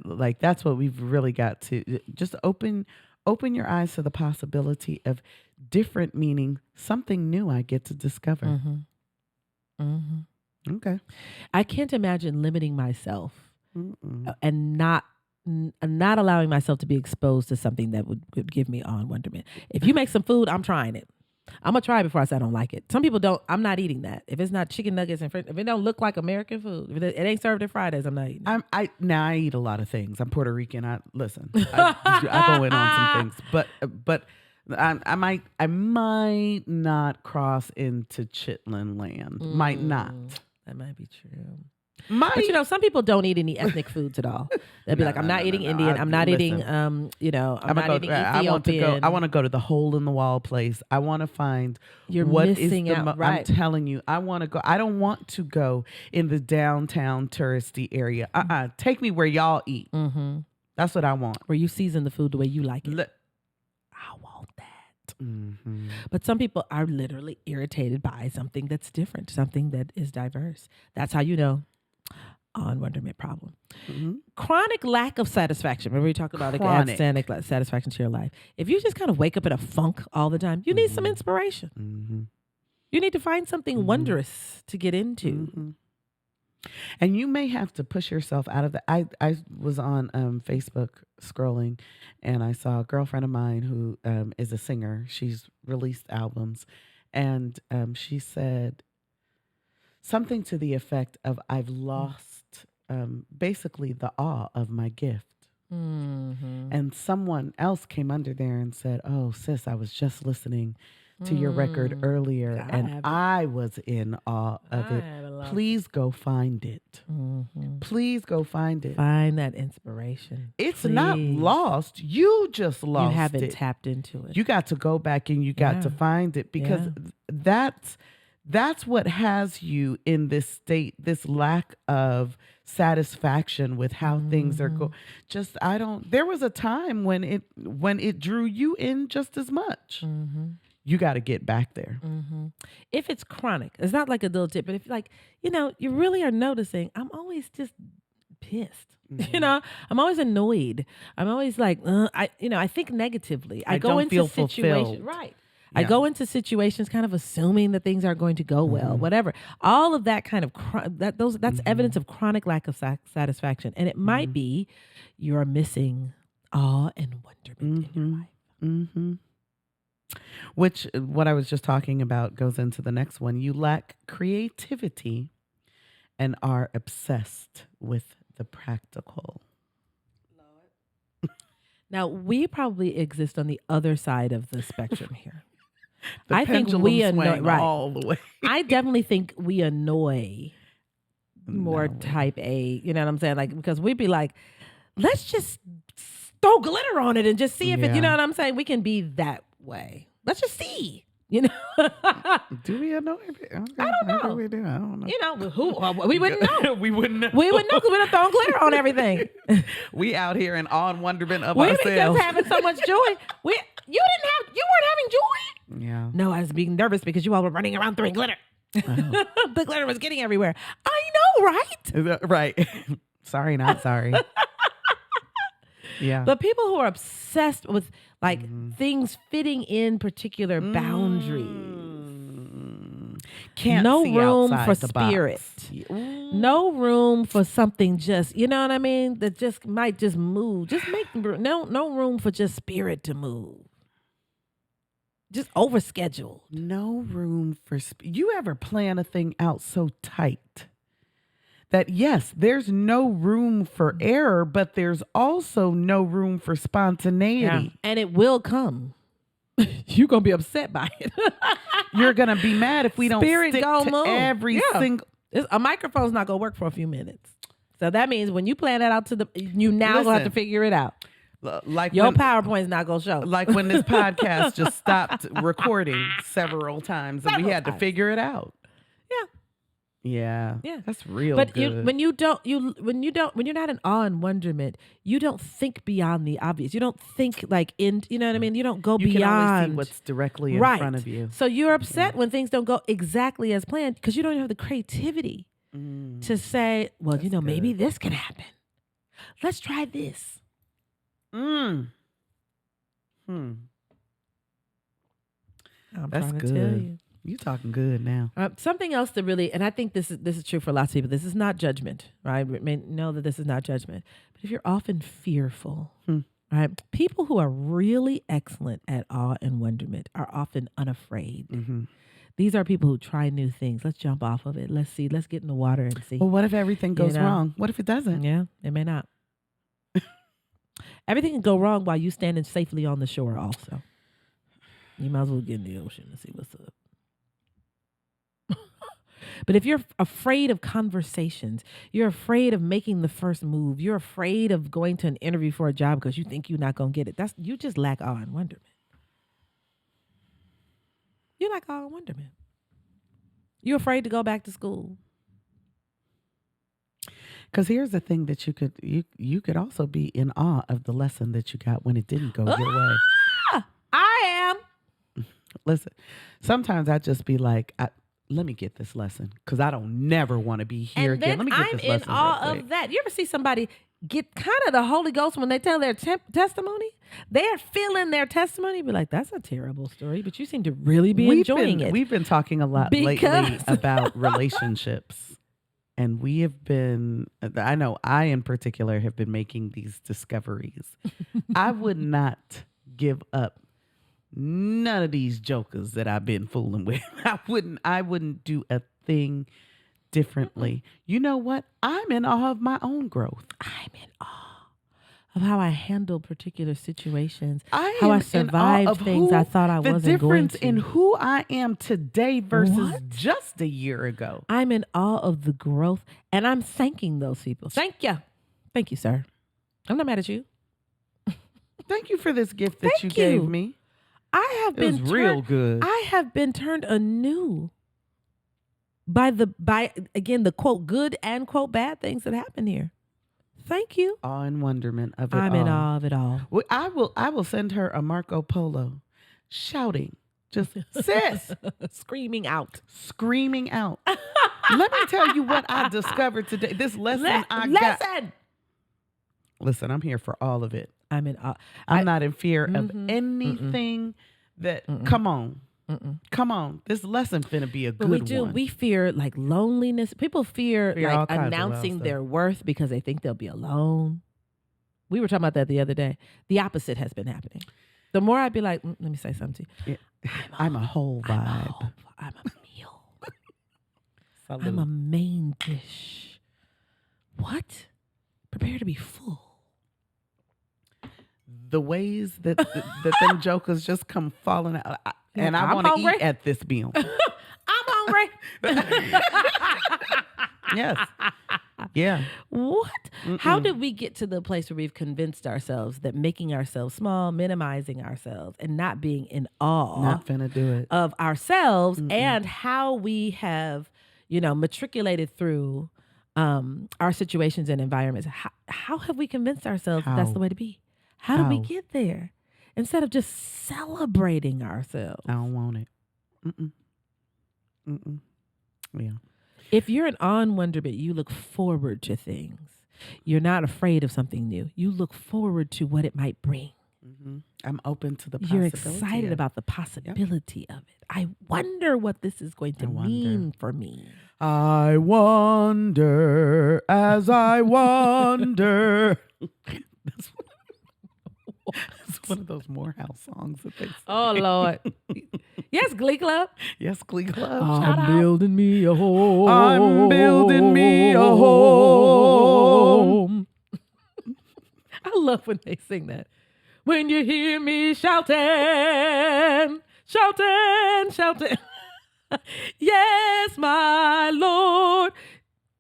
Like that's what we've really got to just open your eyes to the possibility of different, meaning something new I get to discover. Okay. I can't imagine limiting myself and not allowing myself to be exposed to something that would give me awe and wonderment. If you make some food, I'm trying it. I'm gonna try it before I say I don't like it. Some people don't. I'm not eating that. If it's not chicken nuggets and if it don't look like American food, if it ain't served at Fridays, I'm not eating it. I eat a lot of things. I'm Puerto Rican. I go in on some things, but I might not cross into Chitlin land. Might not. That might be true. But some people don't eat any ethnic foods at all. They'll be I'm not eating Indian. I'm not eating I'm not eating Ethiopian. I want to go to the hole in the wall place. I want to find You're what missing is the out. Right. I'm telling you, I want to go. I don't want to go in the downtown touristy area. Take me where y'all eat. That's what I want. Where you season the food the way you like it. I want that. But some people are literally irritated by something that's different, something that is diverse. That's how you know. On wonderment problem. Chronic lack of satisfaction. Remember we talked about chronic satisfaction to your life. If you just kind of wake up in a funk all the time, you need some inspiration. You need to find something wondrous to get into. And you may have to push yourself out of that. I was on Facebook scrolling and I saw a girlfriend of mine who is a singer. She's released albums. And she said, something to the effect of, I've lost basically the awe of my gift. And someone else came under there and said, oh, sis, I was just listening to your record earlier and I was in awe of it. Please go find it. Please go find it. Find that inspiration. It's not lost. You just lost it. You haven't tapped into it. You got to go back and you got to find it because that's what has you in this state, this lack of satisfaction with how things are going. There was a time when it drew you in just as much. You got to get back there. If it's chronic, it's not like a little tip, but if you really are noticing, I'm always just pissed. I'm always annoyed. I'm always like, I think negatively. I go into situations, right. I go into situations kind of assuming that things aren't going to go well, whatever. All of that kind of that's evidence of chronic lack of satisfaction, and it might be you're missing awe and wonderment in your life. Which what I was just talking about goes into the next one. You lack creativity and are obsessed with the practical. Now we probably exist on the other side of the spectrum here. I think we annoy all the way. I definitely think we annoy more type A. You know what I'm saying? Like, because we'd be like, let's just throw glitter on it and just see if it. You know what I'm saying? We can be that way. Let's just see. Do we annoy it? Okay. I don't know. We do. I don't know. Who? We wouldn't know. We wouldn't know. We wouldn't know because we'd have thrown glitter on everything. We out here in awe and wonderment of we ourselves. We just having so much joy. You weren't having joy? Yeah. No, I was being nervous because you all were running around throwing glitter. Oh. The glitter was getting everywhere. I know, right? Right. Sorry, not sorry. Yeah. But people who are obsessed with things fitting in particular boundaries. Can't no see room outside for the spirit. Box. No room for something just, you know what I mean? That just might just move. Just make no room for just spirit to move. Just overscheduled. No room for you ever plan a thing out so tight that yes, there's no room for error, but there's also no room for spontaneity. And it will come. You're going to be upset by it. You're going to be mad if we don't Spirit stick gonna to move. every single... A microphone's not going to work for a few minutes. So that means when you plan that out you now going to have to figure it out. Like your PowerPoint's not going to show. Like when this podcast just stopped recording several times and we had to figure it out. Yeah. That's real but good. When you're not in awe and wonderment, you don't think beyond the obvious. You don't think like you know what I mean? You don't go beyond. You can always see what's directly in front of you. So you're upset when things don't go exactly as planned because you don't have the creativity to say, well, maybe this can happen. Let's try this. I'm That's trying to good. tell you. You talking good now. Something else to really, and I think this is true for lots of people. This is not judgment, right? We may know that this is not judgment. But if you're often fearful, right? People who are really excellent at awe and wonderment are often unafraid. Mm-hmm. These are people who try new things. Let's jump off of it. Let's see. Let's get in the water and see. Well, what if everything goes wrong? What if it doesn't? Yeah, it may not. Everything can go wrong while you standing safely on the shore also. You might as well get in the ocean and see what's up. But if you're afraid of conversations, you're afraid of making the first move, you're afraid of going to an interview for a job because you think you're not going to get it, you just lack awe and wonderment. You lack awe and wonderment. You're afraid to go back to school. Because here's the thing that you could also be in awe of the lesson that you got when it didn't go your way. I am. Listen, sometimes I just be like, let me get this lesson because I don't never want to be here and again. Then Let me get I'm this in lesson awe of that. You ever see somebody get kind of the Holy Ghost when they tell their testimony? They're feeling their testimony, be like, that's a terrible story, but you seem to really be enjoying it. We've been talking a lot lately about relationships. And we have been, I know I in particular have been making these discoveries. I would not give up none of these jokers that I've been fooling with. I wouldn't do a thing differently. You know what? I'm in awe of my own growth. I'm in awe of how I handle particular situations. How I survived things I thought I wasn't going to. The difference in who I am today versus just a year ago. I'm in awe of the growth, and I'm thanking those people. Thank you. Thank you, sir. I'm not mad at you. Thank you for this gift that you gave me. It was real good. I have been turned anew by again the quote good and quote bad things that happen here. Thank you. Awe and wonderment of it all. I'm in awe of it all. Well, I will send her a Marco Polo, shouting, just sis, screaming out. Let me tell you what I discovered today. This lesson I got. Listen, I'm here for all of it. I'm in awe. I'm not in fear of anything that. Come on. Come on. This lesson finna be a good one. We fear like loneliness. People fear like announcing stuff. their worth because they think they'll be alone. We were talking about that the other day. The opposite has been happening. The more I'd be like, let me say something to you. Yeah. I'm a whole vibe. I'm a meal. I'm a main dish. What? Prepare to be full. The ways that them jokers just come falling out. And I want to eat at this meal. I'm hungry. Yes. Yeah. What? How did we get to the place where we've convinced ourselves that making ourselves small, minimizing ourselves, and not being in awe not finna do it. of ourselves and how we have, matriculated through our situations and environments? How have we convinced ourselves that that's the way to be? How did we get there? Instead of just celebrating ourselves. I don't want it. Yeah. If you're an awe and wonderment, you look forward to things. You're not afraid of something new. You look forward to what it might bring. I'm open to the possibility. You're excited about the possibility of it. I wonder what this is going to mean for me. I wonder as I wonder. one of those Morehouse songs that they sing. Oh, Lord. Yes, Glee Club. Yes, Glee Club. I'm building me a home. I'm building me a home. I love when they sing that. When you hear me shouting, shouting, shouting. Yes, my Lord.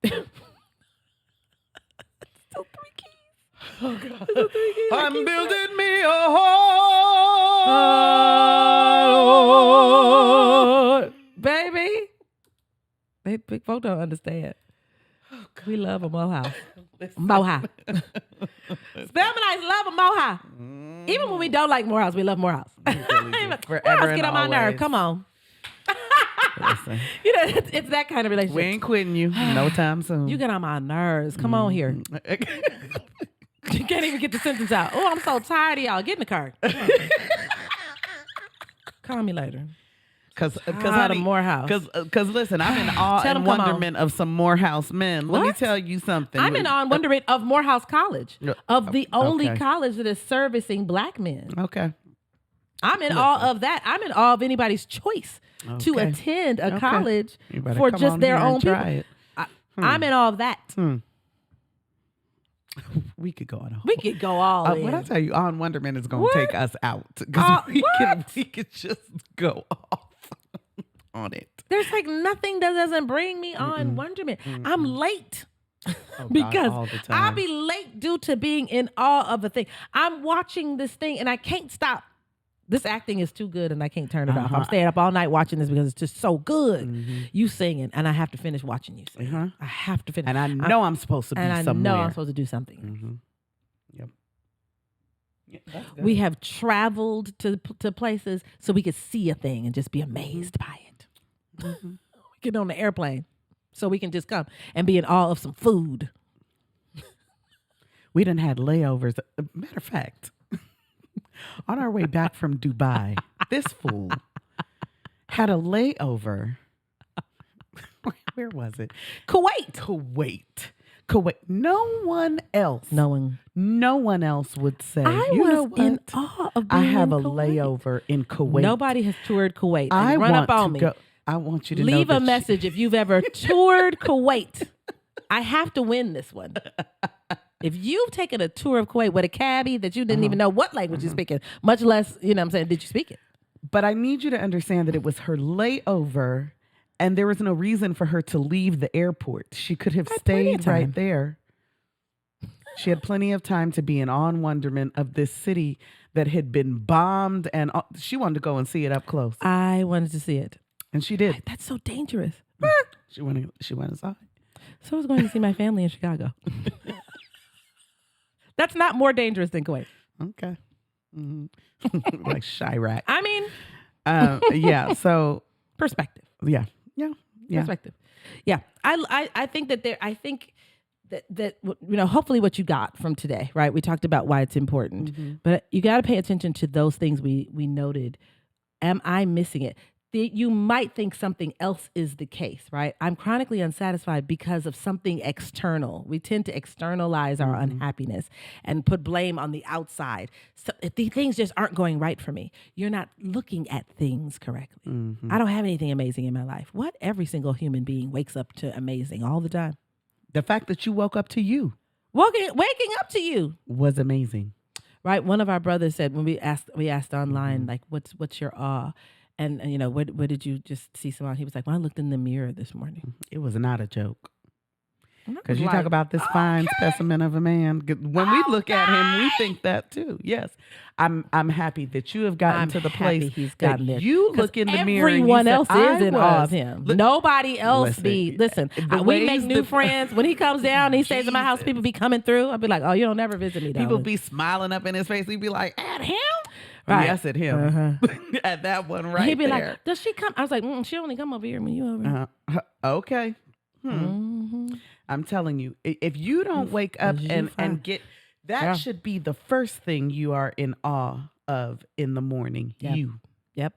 Still 3 keys. Oh, God. Still 3 keys. I'm building me a home. Baby. Big folk don't understand. We love a Morehouse. Moha. Spelmanites love a Moha. Even when we don't like Morehouse, we love Morehouse. Morehouse get on my nerve. Come on. Listen, You know, it's that kind of relationship. we ain't quitting you no time soon. You get on my nerves. Come on here. You can't even get the sentence out. Oh, I'm so tired of y'all. Get in the car. Call me later. Because Morehouse. Because listen, I'm in awe Tell and 'em come wonderment of some Morehouse men. Let me What? tell you something. I'm in awe and wonderment of Morehouse College, of the only Okay. college that is servicing black men. Okay. I'm in awe of that. I'm in awe of anybody's choice to Okay. attend a Okay. college You better for come just on their here and own people. try it. I'm in awe of that. We could go on. We could go all in. When I tell you, awe and wonderment is going What? to take us out because we What? could just go off on it. There's like nothing that doesn't bring me on wonderment. I'm late. Oh, God, Because all the I'll time. be late due to being in awe of a thing. I'm watching this thing and I can't stop. This acting is too good and I can't turn it off. I'm staying up all night watching this because it's just so good. You singing and I have to finish watching you sing. I have to finish. And I know I'm supposed to be and I somewhere. know I'm supposed to do something. Yep. Yeah, that's good. We have traveled to places so we could see a thing and just be amazed by it. We get on the airplane so we can just come and be in awe of some food. We done had layovers. Matter of fact, on our way back from Dubai, this fool had a layover. Where was it? Kuwait. Kuwait. No one else would say. I "You know was in what? awe of I being have in a Kuwait." layover in Kuwait. Nobody has toured Kuwait. I Run want up on to me. go. I want you to know Leave a that message if you've ever toured Kuwait. I have to win this one. If you've taken a tour of Kuwait with a cabbie that you didn't even know what language you're speaking, much less, you know what I'm saying, did you speak it? But I need you to understand that it was her layover, and there was no reason for her to leave the airport. She could have plenty of stayed right time. there. She had plenty of time to be in awe and wonderment of this city that had been bombed, and she wanted to go and see it up close, I wanted to see it. and she did. That's so dangerous. She went inside. So I was going to see my family in Chicago. That's not more dangerous than Kuwait. Okay, like Chirac. I mean, Yeah. So perspective. yeah. Perspective. Yeah. I think that I think that you know, hopefully what you got from today, right? We talked about why it's important, but you got to pay attention to those things we noted. Am I missing it? You might think something else is the case, right? I'm chronically unsatisfied because of something external. We tend to externalize our unhappiness and put blame on the outside. So if these things just aren't going right for me, you're not looking at things correctly. I don't have anything amazing in my life. What? Every single human being wakes up to amazing all the time. The fact that you woke up to you Waking up to you. was amazing. Right? One of our brothers said when we asked online, like, what's your awe? And you know, where did you just see someone? He was like, well, I looked in the mirror this morning. It was not a joke. And I Because was you like, talk about this fine specimen of a man. When we look at him, we think that too. Yes, I'm happy that you have gotten I'm to the happy place he's that gotten there. you 'Cause look in the mirror. And everyone you else say, is in awe of him. Nobody else listen, the we ways make new that- friends. When he comes down and he stays in my house, people be coming through. I'll be like, oh, you don't never visit me, People darling. be smiling up in his face. He'd be like, at him? Right. Yes, at him. At that one right He'd be there. like, does she come? I was like, she only come over here when you over here. Okay. I'm telling you, if you don't wake up and get, that should be the first thing you are in awe of in the morning. Yep. You. Yep.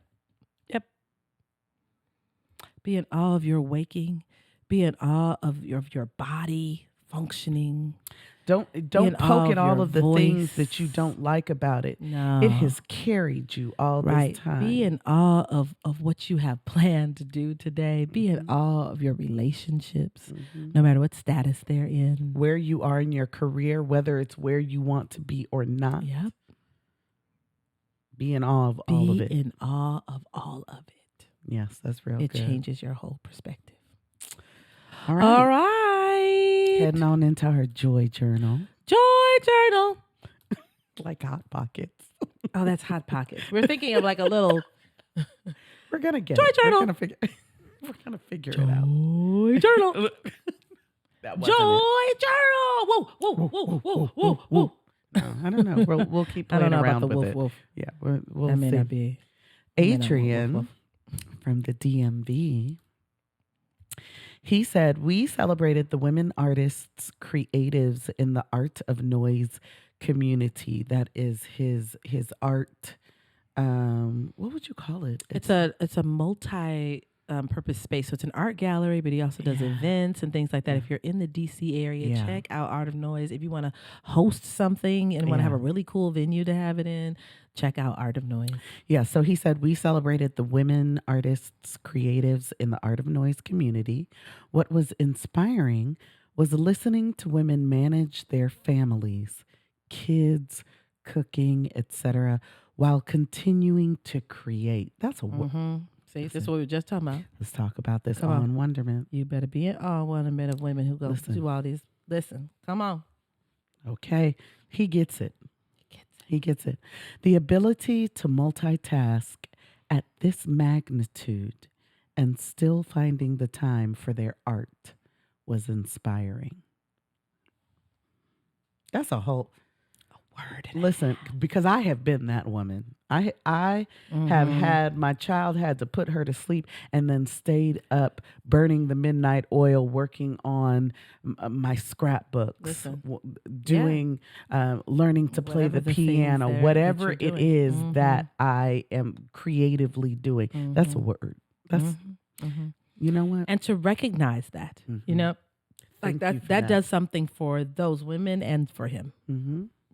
Be in awe of your waking. Be in awe of your body functioning. Don't in awe poke of at all your of the voice. things that you don't like about it. No. It has carried you all Right. this time. Be in awe of what you have planned to do today. Be in awe of your relationships, no matter what status they're in. Where you are in your career, whether it's where you want to be or not. Yep. Be in awe of all of it. Be in awe of all of it. Yes, that's real It good. changes your whole perspective. All right. All right. Heading on into our joy journal. Joy journal. Like Hot Pockets. Oh, that's Hot Pockets. We're thinking of like a little We're going to get Joy it. journal. We're gonna figure it out. Joy journal. That wasn't Joy it. journal. Whoa, whoa, whoa, whoa, whoa, whoa. No, I don't know. We'll keep I playing don't know around about the with woof it. woof. Yeah, we'll That may see. not be. that may not Adrian woof, from the DMV, he said, we celebrated the women artists, creatives in the art of noise community. That is his art. What would you call it? It's a multi purpose space. So it's an art gallery, but he also does events and things like that. If you're in the DC area, check out Art of Noise. If you want to host something and want to have a really cool venue to have it in, check out Art of Noise. Yeah, so he said, we celebrated the women artists, creatives in the Art of Noise community. What was inspiring was listening to women manage their families, kids, cooking, etc., while continuing to create. That's a See, this is what we were just talking about. Let's talk about this Come awe on. and wonderment. You better be in awe wonderment of women who go through all these. Listen, come on. Okay, he gets it. He gets it. The ability to multitask at this magnitude and still finding the time for their art was inspiring. That's a whole word. Listen, because I have been that woman. I have had, my child had to put her to sleep and then stayed up burning the midnight oil working on my scrapbooks, doing, learning to play the piano, whatever it is that I am creatively doing. That's a word. That's, you know what? And to recognize that, you know, like that does something for those women and for him.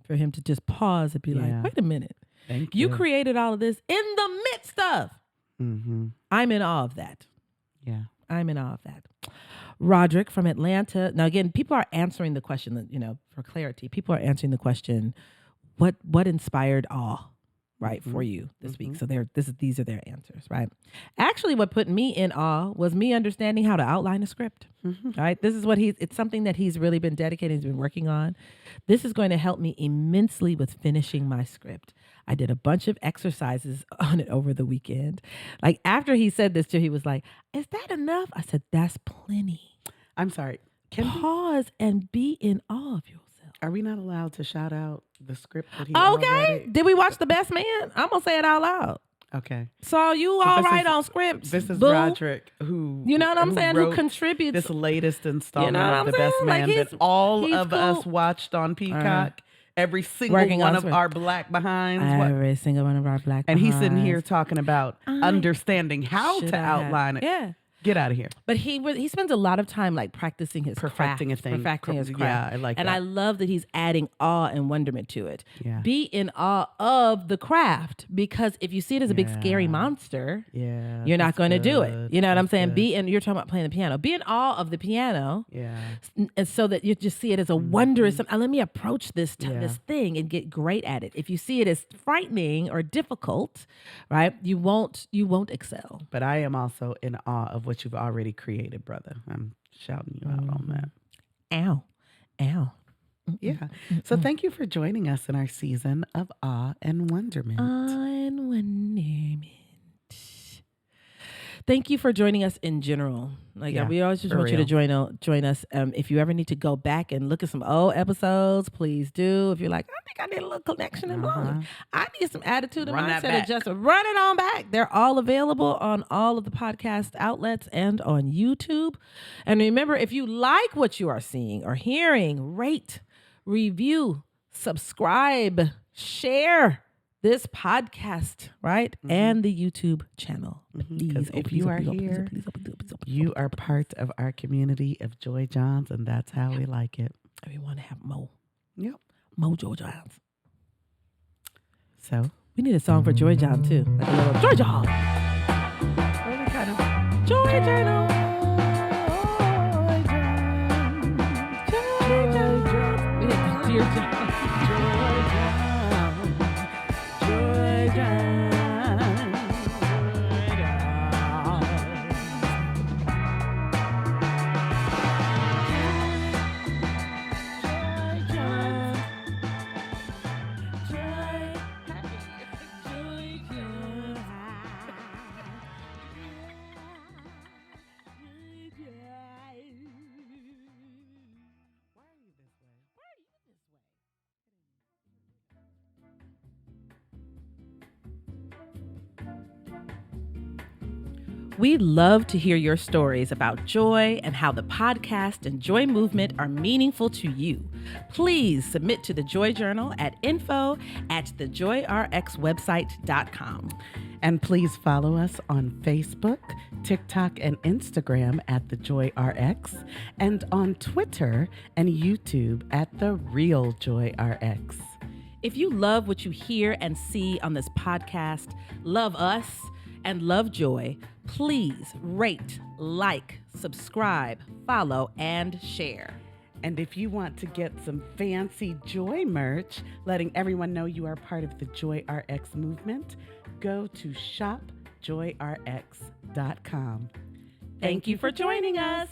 For him to just pause and be like, wait a minute. Thank you created all of this in the midst of. I'm in awe of that. Yeah. I'm in awe of that. Roderick from Atlanta. Now, again, people are answering the question that, you know, for clarity, people are answering the question, what inspired awe, right, for you this week? So these are their answers, right? Actually, what put me in awe was me understanding how to outline a script, right? This is what it's something that he's really been dedicated, he's been working on. This is going to help me immensely with finishing my script. I did a bunch of exercises on it over the weekend. Like after he said this he was like, is that enough? I said, that's plenty. I'm sorry. Pause and be in awe of yourself. Are we not allowed to shout out the script that he Okay. already? Did we watch The Best Man? I'm going to say it out loud. Okay. So you all right on scripts. This is boo. Roderick who, you know what I'm saying, who contributes. this latest installment You know what of I'm The Best saying? Man Like that all of cool. us watched on Peacock. Every single Working one on of script. our black behinds. Every single one of our black And he's sitting behinds. here talking about understanding how Should to I have- outline it. Yeah. Get out of here. But he spends a lot of time like practicing his Perfecting craft, a thing. perfecting his craft. Yeah, I like and that. I love that he's adding awe and wonderment to it. Yeah. Be in awe of the craft, because if you see it as a big scary monster, Yeah. you're not that's going to do it. good. You know what I'm That's saying? good. You're talking about playing the piano. Be in awe of the piano. Yeah. And so that you just see it as a wondrous, let me approach this Yeah. this thing and get great at it. If you see it as frightening or difficult, right, you won't excel. But I am also in awe of what you've already created, brother. I'm shouting you out on that. Ow. Yeah. So thank you for joining us in our season of Awe and Wonderment. And wonderment. Thank you for joining us in general. Like we always just want you to join us. If you ever need to go back and look at some old episodes, please do. If you're like, I think I need a little connection and belonging. I need some attitude and Run that mindset back. adjustment. Run it on back. They're all available on all of the podcast outlets and on YouTube. And remember, if you like what you are seeing or hearing, rate, review, subscribe, share this podcast, right? And the YouTube channel. Because if you are here, you are part of our community of Joy Johns, and that's how we like it. And we want to have more. Yep. Mojo Johns. So We need a song for Joy John too. Like a little Joy John. really kind of Joy Journal. Joy John. We had the Dear John. Joy John. We'd love to hear your stories about joy and how the podcast and joy movement are meaningful to you. Please submit to the Joy Journal at info@thejoyrxwebsite.com. And please follow us on Facebook, TikTok, and Instagram at The Joy RX, and on Twitter and YouTube at The Real Joy RX. If you love what you hear and see on this podcast, love us, and love joy, please rate, like, subscribe, follow, and share. And if you want to get some fancy joy merch, letting everyone know you are part of the Joy RX movement, go to shopjoyrx.com. Thank you for joining us.